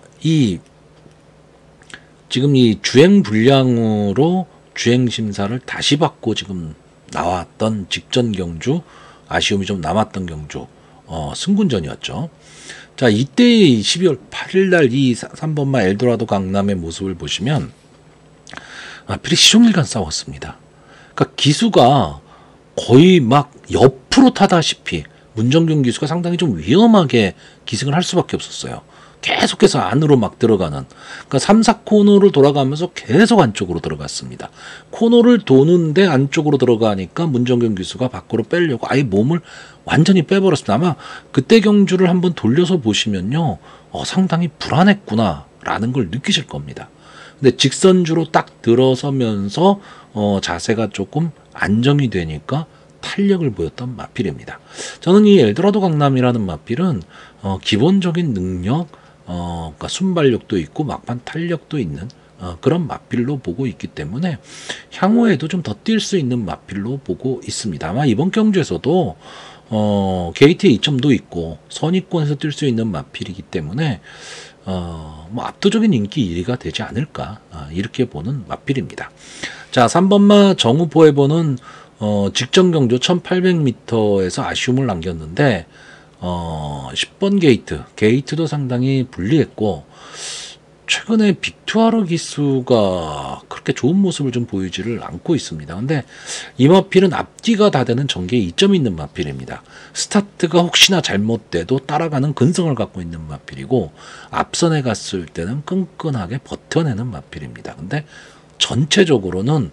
지금 이 주행 불량으로 주행 심사를 다시 받고 지금 나왔던 직전 경주, 아쉬움이 좀 남았던 경주, 승군전이었죠. 자, 이때 12월 8일 날 이 3번마 엘도라도 강남의 모습을 보시면 마필이 시종일관 싸웠습니다. 그러니까 기수가 거의 막 옆으로 타다시피 문정균 기수가 상당히 좀 위험하게 기승을 할 수밖에 없었어요. 계속해서 안으로 막 들어가는, 그러니까 3, 4코너를 돌아가면서 계속 안쪽으로 들어갔습니다. 코너를 도는데 안쪽으로 들어가니까 문정균 기수가 밖으로 빼려고 아예 몸을 완전히 빼버렸습니다. 아마 그때 경주를 한번 돌려서 보시면요, 상당히 불안했구나 라는 걸 느끼실 겁니다. 근데 직선주로 딱 들어서면서 자세가 조금 안정이 되니까 탄력을 보였던 마필입니다. 저는 이 엘도라도 강남이라는 마필은 기본적인 능력, 그러니까 순발력도 있고 막판 탄력도 있는 그런 마필로 보고 있기 때문에 향후에도 좀 더 뛸 수 있는 마필로 보고 있습니다. 아마 이번 경주에서도 게이트에 2점도 있고 선입권에서 뛸 수 있는 마필이기 때문에 압도적인 인기 1위가 되지 않을까, 이렇게 보는 마필입니다. 자, 3번마 정우 포에버는 직전 경주 1800m에서 아쉬움을 남겼는데 10번 게이트도 상당히 불리했고, 최근에 빅투아르 기수가 그렇게 좋은 모습을 좀 보이지를 않고 있습니다. 근데 이 마필은 앞뒤가 다 되는 전개에 이점이 있는 마필입니다. 스타트가 혹시나 잘못돼도 따라가는 근성을 갖고 있는 마필이고, 앞선에 갔을 때는 끈끈하게 버텨내는 마필입니다. 근데 전체적으로는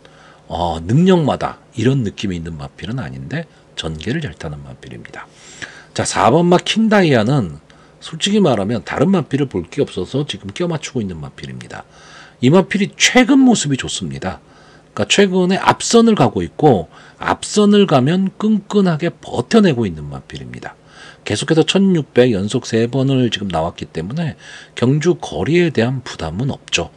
능력마다 이런 느낌이 있는 마필은 아닌데 전개를 잘 타는 마필입니다. 자, 4번 마 킹다이아는 솔직히 말하면 다른 마필을 볼 게 없어서 지금 껴 맞추고 있는 마필입니다. 이 마필이 최근 모습이 좋습니다. 그러니까 최근에 앞선을 가고 있고, 앞선을 가면 끈끈하게 버텨내고 있는 마필입니다. 계속해서 1600 연속 3번을 지금 나왔기 때문에 경주 거리에 대한 부담은 없죠.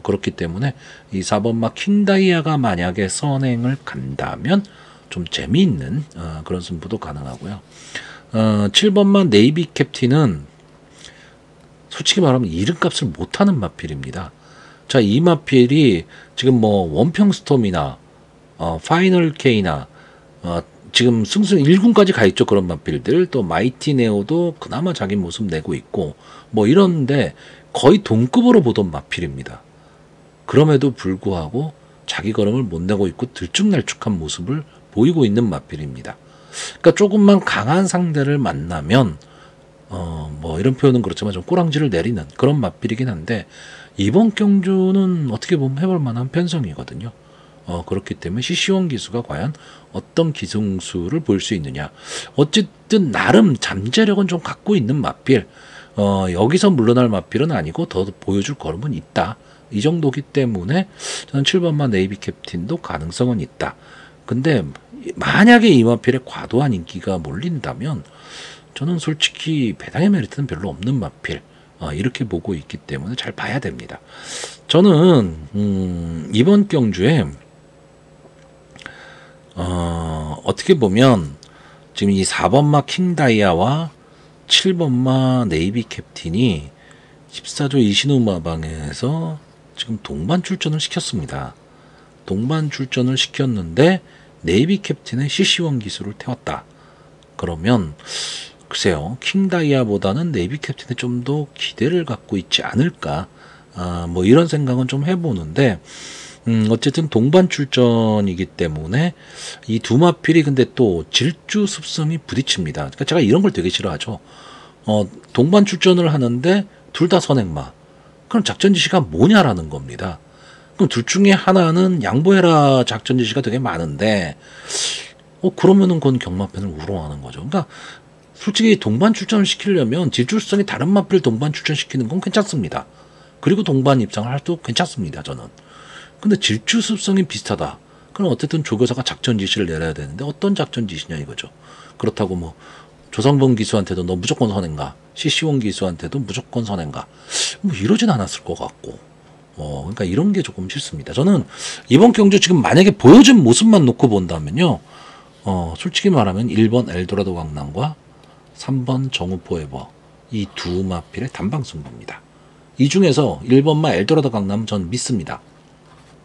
그렇기 때문에 이 4번 마 킹다이아가 만약에 선행을 간다면 좀 재미있는 그런 승부도 가능하고요. 7번만 네이비 캡틴은 솔직히 말하면 이름값을 못하는 마필입니다. 자, 이 마필이 지금 뭐 원평스톰이나 파이널 K나 지금 승승 1군까지 가 있죠. 그런 마필들. 또 마이티 네오도 그나마 자기 모습 내고 있고 뭐 이런데 거의 동급으로 보던 마필입니다. 그럼에도 불구하고 자기 걸음을 못 내고 있고 들쭉날쭉한 모습을 보이고 있는 마필입니다. 그러니까 조금만 강한 상대를 만나면 뭐 이런 표현은 그렇지만 좀 꼬랑지를 내리는 그런 마필이긴 한데, 이번 경주는 어떻게 보면 해볼 만한 편성이거든요. 그렇기 때문에 시시원 기수가 과연 어떤 기승수를 볼 수 있느냐. 어쨌든 나름 잠재력은 좀 갖고 있는 마필. 여기서 물러날 마필은 아니고 더 보여줄 걸음은 있다. 이 정도기 때문에 저는 7번만 네이비 캡틴도 가능성은 있다. 근데 만약에 이 마필에 과도한 인기가 몰린다면 저는 솔직히 배당의 메리트는 별로 없는 마필, 이렇게 보고 있기 때문에 잘 봐야 됩니다. 저는 이번 경주에 어떻게 보면 지금 이 4번마 킹다이아와 7번마 네이비 캡틴이 14조 이신우마방에서 지금 동반 출전을 시켰습니다. 동반 출전을 시켰는데 네이비 캡틴의 CC1 기술을 태웠다. 그러면 글쎄요, 킹다이아보다는 네이비 캡틴에 좀 더 기대를 갖고 있지 않을까, 뭐 이런 생각은 좀 해보는데, 어쨌든 동반 출전이기 때문에 이 두 마필이 근데 또 질주 습성이 부딪힙니다. 그러니까 제가 이런 걸 되게 싫어하죠. 동반 출전을 하는데 둘 다 선행마. 그럼 작전 지시가 뭐냐라는 겁니다. 그럼 둘 중에 하나는 양보해라 작전 지시가 되게 많은데, 그러면은 그건 경마편을 우롱하는 거죠. 그러니까 솔직히 동반 출전을 시키려면 질주성이 다른 마필 동반 출전시키는 건 괜찮습니다. 그리고 동반 입상을 해도 괜찮습니다, 저는. 근데 질주 습성이 비슷하다. 그럼 어쨌든 조교사가 작전 지시를 내려야 되는데 어떤 작전 지시냐 이거죠. 그렇다고 뭐 조상범 기수한테도 너 무조건 선행가, CC1 기수한테도 무조건 선행가, 뭐 이러진 않았을 것 같고, 그러니까 이런 게 조금 싫습니다. 저는 이번 경주 지금 만약에 보여준 모습만 놓고 본다면요, 솔직히 말하면 1번 엘도라도 강남과 3번 정우포에버, 이 두 마필의 단방 승부입니다. 이 중에서 1번마 엘도라도 강남은 전 믿습니다.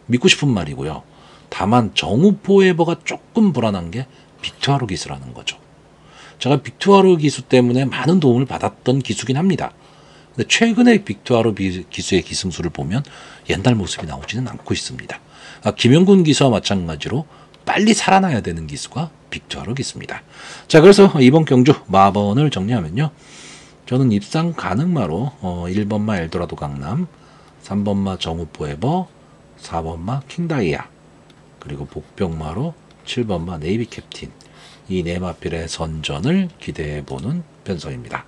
믿고 싶은 말이고요. 다만 정우포에버가 조금 불안한 게 빅투아르 기수라는 거죠. 제가 빅투아르 기수 때문에 많은 도움을 받았던 기수긴 합니다. 근데 최근에 빅투아르 기수의 기승수를 보면 옛날 모습이 나오지는 않고 있습니다. 김영군 기수와 마찬가지로 빨리 살아나야 되는 기수가 빅투아르 기수입니다. 자, 그래서 이번 경주 마번을 정리하면요, 저는 입상 가능마로 1번마 엘도라도 강남, 3번마 정우포에버, 4번마 킹다이아, 그리고 복병마로 7번마 네이비 캡틴, 이 네 마필의 선전을 기대해보는 편성입니다.